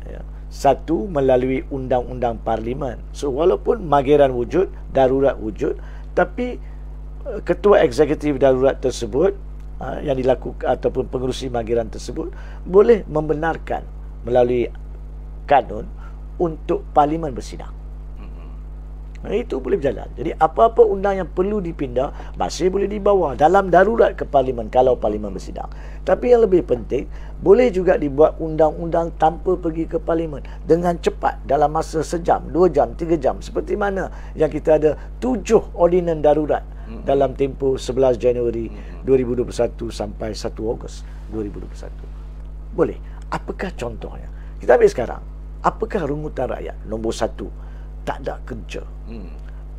Ya. Satu, melalui undang-undang parlimen. So, walaupun Mageran wujud, darurat wujud, tapi ketua eksekutif darurat tersebut yang dilakukan ataupun pengerusi Mageran tersebut boleh membenarkan melalui kanun untuk parlimen bersidang. Itu boleh berjalan. Jadi apa-apa undang yang perlu dipindah masih boleh dibawa dalam darurat ke parlimen kalau parlimen bersidang. Tapi yang lebih penting, boleh juga dibuat undang-undang tanpa pergi ke parlimen dengan cepat dalam masa sejam, 2 jam, 3 jam, seperti mana yang kita ada 7 ordinan darurat dalam tempoh 11 Januari 2021 sampai 1 Ogos 2021. Boleh. Apakah contohnya? Kita ambil sekarang. Apakah rungutan rakyat? Nombor 1, tak ada kerja,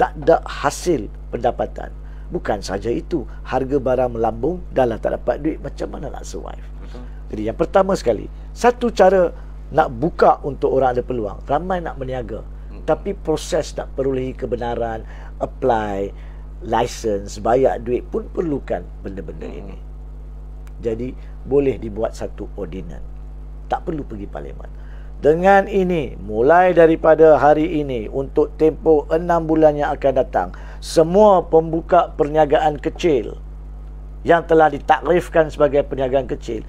tak ada hasil pendapatan. Bukan saja itu, harga barang melambung, dah lah tak dapat duit, macam mana nak survive? Jadi yang pertama sekali, satu cara nak buka untuk orang ada peluang, ramai nak berniaga, tapi proses nak perolehi kebenaran, apply license, bayar duit pun perlukan benda-benda ini. Jadi boleh dibuat satu ordinan, tak perlu pergi parlimen. Dengan ini, mulai daripada hari ini untuk tempoh 6 bulan yang akan datang, semua pembuka perniagaan kecil yang telah ditakrifkan sebagai perniagaan kecil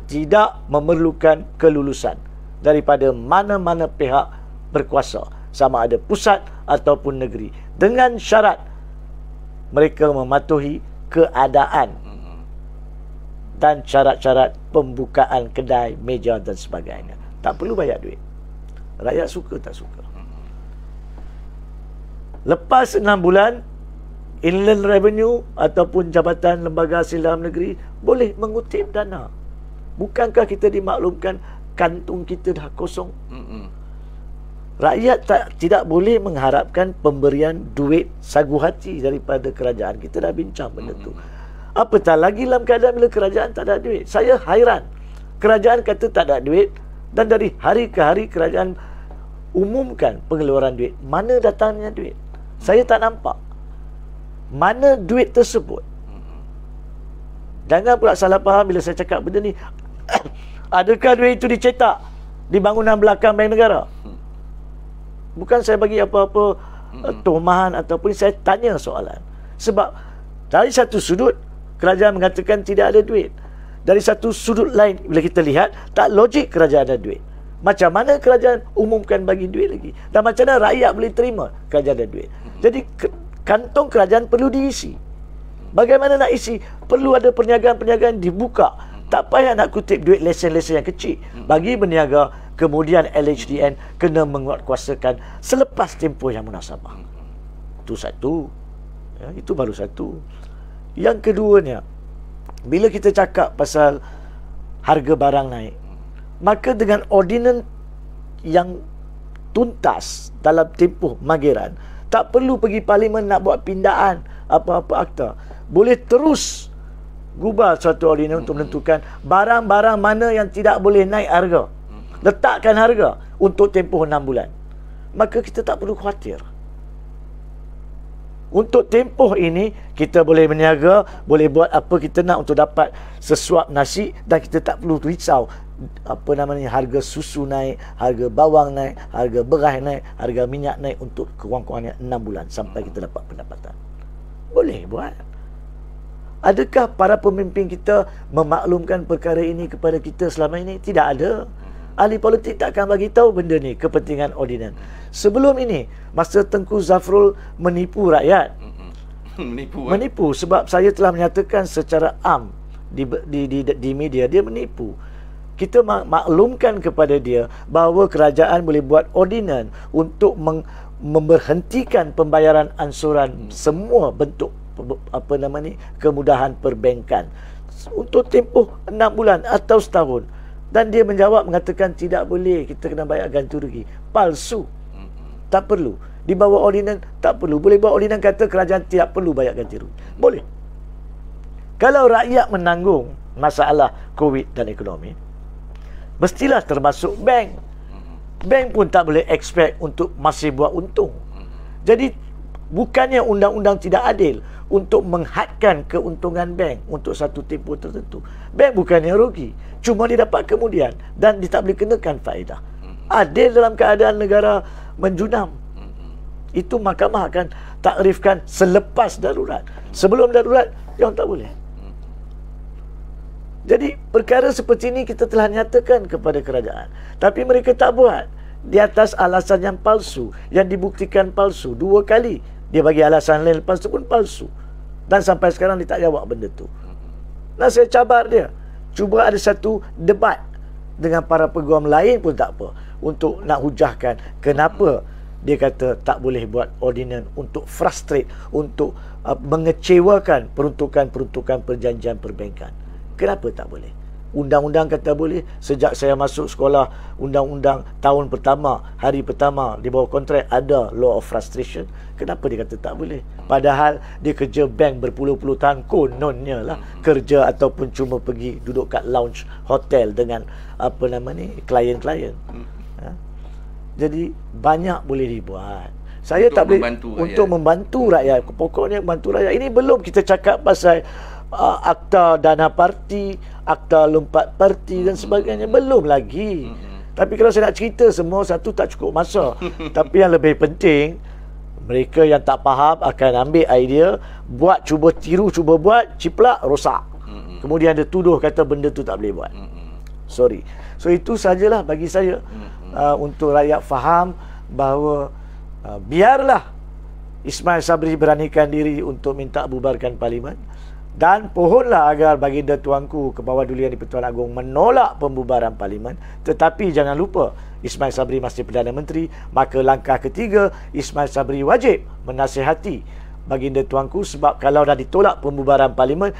tidak memerlukan kelulusan daripada mana-mana pihak berkuasa, sama ada pusat ataupun negeri, dengan syarat mereka mematuhi keadaan dan syarat-syarat pembukaan kedai, meja dan sebagainya. Tak perlu bayar duit. Rakyat suka tak suka. Lepas 6 bulan, Inland Revenue ataupun Jabatan Lembaga Hasil Dalam Negeri boleh mengutip dana. Bukankah kita dimaklumkan kantung kita dah kosong? Rakyat tidak boleh mengharapkan pemberian duit sagu hati daripada kerajaan. Kita dah bincang benda tu. Apatah lagi dalam keadaan bila kerajaan tak ada duit. Saya hairan. Kerajaan kata tak ada duit, dan dari hari ke hari kerajaan umumkan pengeluaran duit. Mana datangnya duit? Saya tak nampak. Mana duit tersebut? Jangan pula salah faham bila saya cakap benda ni. Adakah duit itu dicetak di bangunan belakang Bank Negara? Bukan saya bagi apa-apa tomahan ataupun saya tanya soalan. Sebab dari satu sudut kerajaan mengatakan tidak ada duit. Dari satu sudut lain bila kita lihat, tak logik kerajaan ada duit. Macam mana kerajaan umumkan bagi duit lagi? Dan macam mana rakyat boleh terima kerajaan ada duit? Jadi kantong kerajaan perlu diisi. Bagaimana nak isi? Perlu ada perniagaan-perniagaan dibuka. Tak payah nak kutip duit lesen-lesen yang kecil. Bagi berniaga, kemudian LHDN kena menguatkuasakan selepas tempoh yang munasabah. Itu satu. Ya, itu baru satu. Yang keduanya, bila kita cakap pasal harga barang naik, maka dengan ordinan yang tuntas dalam tempoh Mageran, tak perlu pergi parlimen nak buat pindaan apa-apa akta. Boleh terus gubal suatu ordinan untuk menentukan barang-barang mana yang tidak boleh naik harga. Letakkan harga untuk tempoh 6 bulan. Maka kita tak perlu khawatir. Untuk tempoh ini, kita boleh berniaga, boleh buat apa kita nak untuk dapat sesuap nasi, dan kita tak perlu risau harga susu naik, harga bawang naik, harga beras naik, harga minyak naik untuk kurang-kurangnya 6 bulan sampai kita dapat pendapatan. Boleh buat. Adakah para pemimpin kita memaklumkan perkara ini kepada kita selama ini? Tidak ada. Ahli politik tak akan bagi tahu benda ni, kepentingan ordinan. Sebelum ini, masa Tengku Zafrul menipu rakyat. Menipu sebab saya telah menyatakan secara am di media, dia menipu. Kita maklumkan kepada dia bahawa kerajaan boleh buat ordinan untuk memberhentikan pembayaran ansuran semua bentuk kemudahan perbankan untuk tempoh 6 bulan atau setahun. Dan dia menjawab mengatakan tidak boleh, kita kena bayar ganti rugi. Palsu. Tak perlu. Di bawah ordinan tak perlu. Boleh buat ordinan kata kerajaan tidak perlu bayar ganti rugi. Boleh. Kalau rakyat menanggung masalah COVID dan ekonomi, mestilah termasuk bank. Bank pun tak boleh expect untuk masih buat untung. Jadi bukannya undang-undang tidak adil untuk menghadkan keuntungan bank untuk satu tempoh tertentu. Bank bukannya rugi, cuma dia dapat kemudian dan dia tak boleh kenakan faedah. Adil dalam keadaan negara menjunam. Itu mahkamah akan takrifkan selepas darurat. Sebelum darurat, yang tak boleh. Jadi perkara seperti ini kita telah nyatakan kepada kerajaan, tapi mereka tak buat. Di atas alasan yang palsu, yang dibuktikan palsu 2 kali. Dia bagi alasan lain, lepas tu pun palsu. Dan sampai sekarang dia tak jawab benda tu. Nah, saya cabar dia. Cuba ada satu debat dengan para peguam lain pun tak apa, untuk nak hujahkan kenapa dia kata tak boleh buat ordinan untuk frustrate, untuk mengecewakan peruntukan-peruntukan perjanjian perbankan. Kenapa tak boleh? Undang-undang kata boleh. Sejak saya masuk sekolah, undang-undang tahun pertama, hari pertama di bawah kontrak ada law of frustration. Kenapa dia kata tak boleh? Padahal dia kerja bank berpuluh-puluh tahun, kononnya lah kerja ataupun cuma pergi duduk kat lounge hotel dengan klien-klien. Jadi banyak boleh dibuat. Saya untuk tak boleh untuk membantu rakyat. Pokoknya membantu rakyat. Ini belum kita cakap pasal akta dana parti, akta lompat parti dan sebagainya. Belum lagi. Tapi kalau saya nak cerita semua satu tak cukup masa. Tapi yang lebih penting, mereka yang tak faham akan ambil idea, buat, cuba tiru, cuba buat, ciplak, rosak. Kemudian dia tuduh kata benda tu tak boleh buat. Sorry. So itu sajalah bagi saya, untuk rakyat faham bahawa biarlah Ismail Sabri beranikan diri untuk minta bubarkan parlimen, dan pohonlah agar baginda tuanku Kebawah-Duli Yang di-Pertuan Agong menolak pembubaran parlimen. Tetapi jangan lupa, Ismail Sabri masih Perdana Menteri, maka langkah ketiga, Ismail Sabri wajib menasihati baginda tuanku, sebab kalau dah ditolak pembubaran parlimen,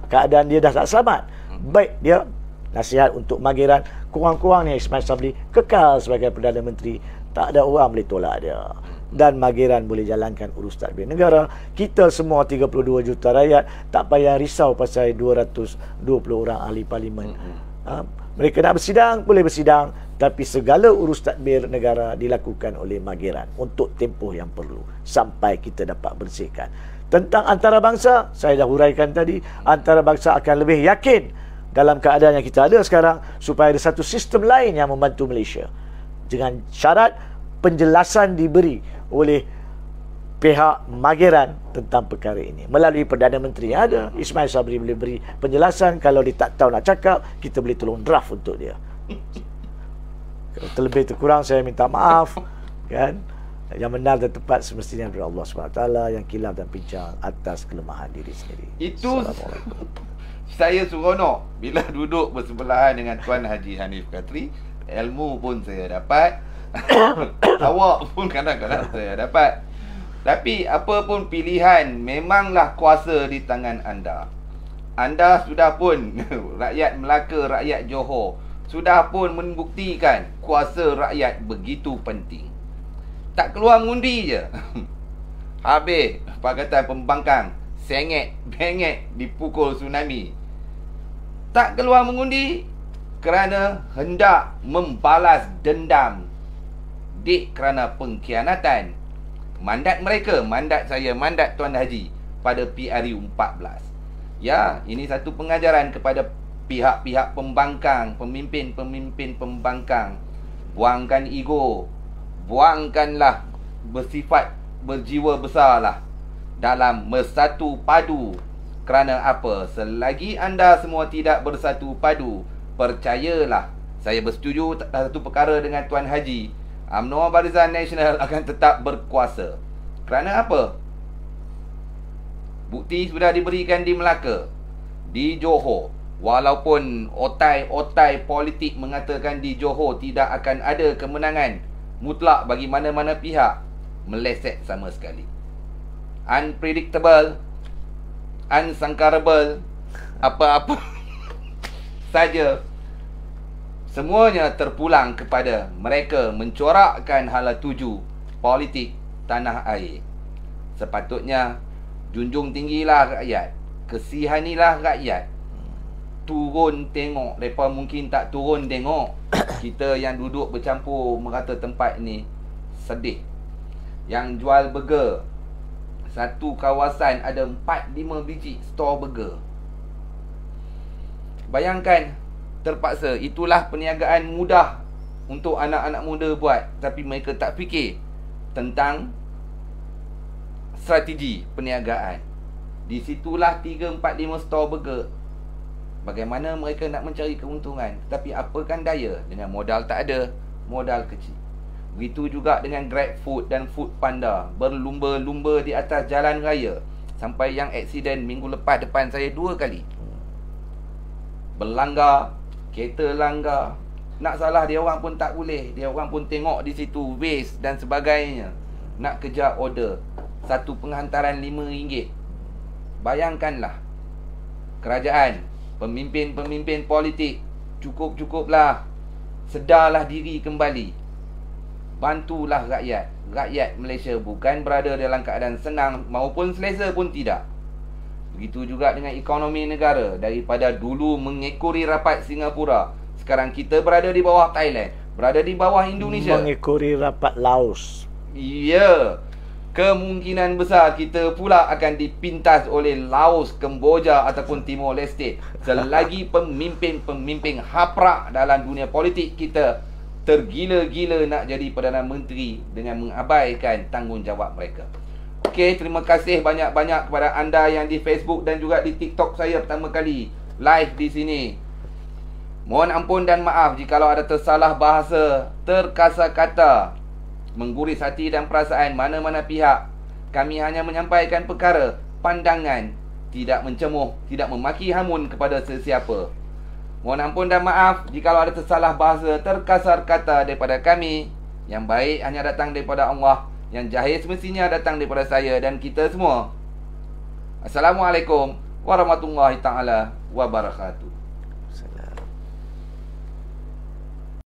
keadaan dia dah tak selamat. Baik dia nasihat untuk Mageran, kurang-kurangnya Ismail Sabri kekal sebagai Perdana Menteri, tak ada orang boleh tolak dia, dan Mageran boleh jalankan urus tadbir negara. Kita semua 32 juta rakyat tak payah risau pasal 220 orang ahli parlimen. Mereka nak bersidang, boleh bersidang, tapi segala urus tadbir negara dilakukan oleh Mageran untuk tempoh yang perlu sampai kita dapat bersihkan. Tentang antarabangsa, saya dah huraikan tadi, antarabangsa akan lebih yakin dalam keadaan yang kita ada sekarang, supaya ada satu sistem lain yang membantu Malaysia, dengan syarat penjelasan diberi oleh pihak Mageran tentang perkara ini melalui Perdana Menteri yang ada. Ismail Sabri boleh beri penjelasan. Kalau dia tak tahu nak cakap, kita boleh tolong draft untuk dia. Kalau terlebih terkurang, saya minta maaf, kan. Yang benar dan tepat semestinya dari Allah SWT, yang kilaf dan pincang atas kelemahan diri sendiri. Itu saya seronok bila duduk bersebelahan dengan Tuan Haji Hanif Katri. Ilmu pun saya dapat, awak pun kadang-kadang saya dapat. Tapi apa pun pilihan, memanglah kuasa di tangan anda. Anda sudah pun rakyat Melaka, rakyat Johor sudah pun membuktikan kuasa rakyat begitu penting. Tak keluar mengundi je habis Pakatan Pembangkang sengit bengit dipukul tsunami. Tak keluar mengundi kerana hendak membalas dendam, kerana pengkhianatan. mandat mereka, mandat saya, mandat Tuan Haji pada PRU 14. Ya, ini satu pengajaran kepada pihak-pihak pembangkang, pemimpin-pemimpin pembangkang. Buangkan ego, buangkanlah bersifat berjiwa besarlah dalam bersatu padu. Kerana apa? Selagi anda semua tidak bersatu padu, percayalah, saya bersetuju satu perkara dengan Tuan Haji, UMNO Barisan Nasional akan tetap berkuasa. Kerana apa? Bukti sudah diberikan di Melaka, di Johor. Walaupun otai-otai politik mengatakan di Johor tidak akan ada kemenangan mutlak bagi mana-mana pihak, meleset sama sekali. Unpredictable, unsangkarable, apa-apa saja, semuanya terpulang kepada mereka mencorakkan hala tuju politik tanah air. Sepatutnya junjung tinggilah rakyat, kesihanilah rakyat, turun tengok. Mereka mungkin tak turun tengok. Kita yang duduk bercampur merata tempat ni sedih. Yang jual burger, satu kawasan ada 4-5 biji store burger. Bayangkan, terpaksa. Itulah perniagaan mudah untuk anak-anak muda buat, tapi mereka tak fikir tentang strategi perniagaan. Di situlah 3, 4, 5 store burger. Bagaimana mereka nak mencari keuntungan? Tapi apakan daya dengan modal tak ada, modal kecil. Begitu juga dengan GrabFood dan Foodpanda, berlumba-lumba di atas jalan raya. Sampai yang aksiden minggu lepas depan saya 2 kali. Berlanggar, kereta langgar. Nak salah dia orang pun tak boleh. Dia orang pun tengok di situ waste dan sebagainya. Nak kejar order, satu penghantaran RM5. Bayangkanlah, kerajaan, pemimpin-pemimpin politik, cukup-cukuplah. Sedarlah diri kembali. Bantulah rakyat. Rakyat Malaysia bukan berada dalam keadaan senang maupun selesa pun tidak. Begitu juga dengan ekonomi negara. Daripada dulu mengekori rapat Singapura, sekarang kita berada di bawah Thailand, berada di bawah Indonesia, mengekori rapat Laos. Ya, kemungkinan besar kita pula akan dipintas oleh Laos, Kemboja ataupun Timor Leste. Selagi pemimpin-pemimpin haprak dalam dunia politik kita tergila-gila nak jadi Perdana Menteri dengan mengabaikan tanggungjawab mereka. Okey, terima kasih banyak-banyak kepada anda yang di Facebook dan juga di TikTok saya pertama kali live di sini. Mohon ampun dan maaf jikalau ada tersalah bahasa, terkasar kata, mengguris hati dan perasaan mana-mana pihak. Kami hanya menyampaikan perkara, pandangan, tidak mencemuh, tidak memaki hamun kepada sesiapa. Mohon ampun dan maaf jikalau ada tersalah bahasa, terkasar kata daripada kami. Yang baik hanya datang daripada Allah, yang jahil semestinya datang daripada saya dan kita semua. Assalamualaikum warahmatullahi taala wabarakatuh.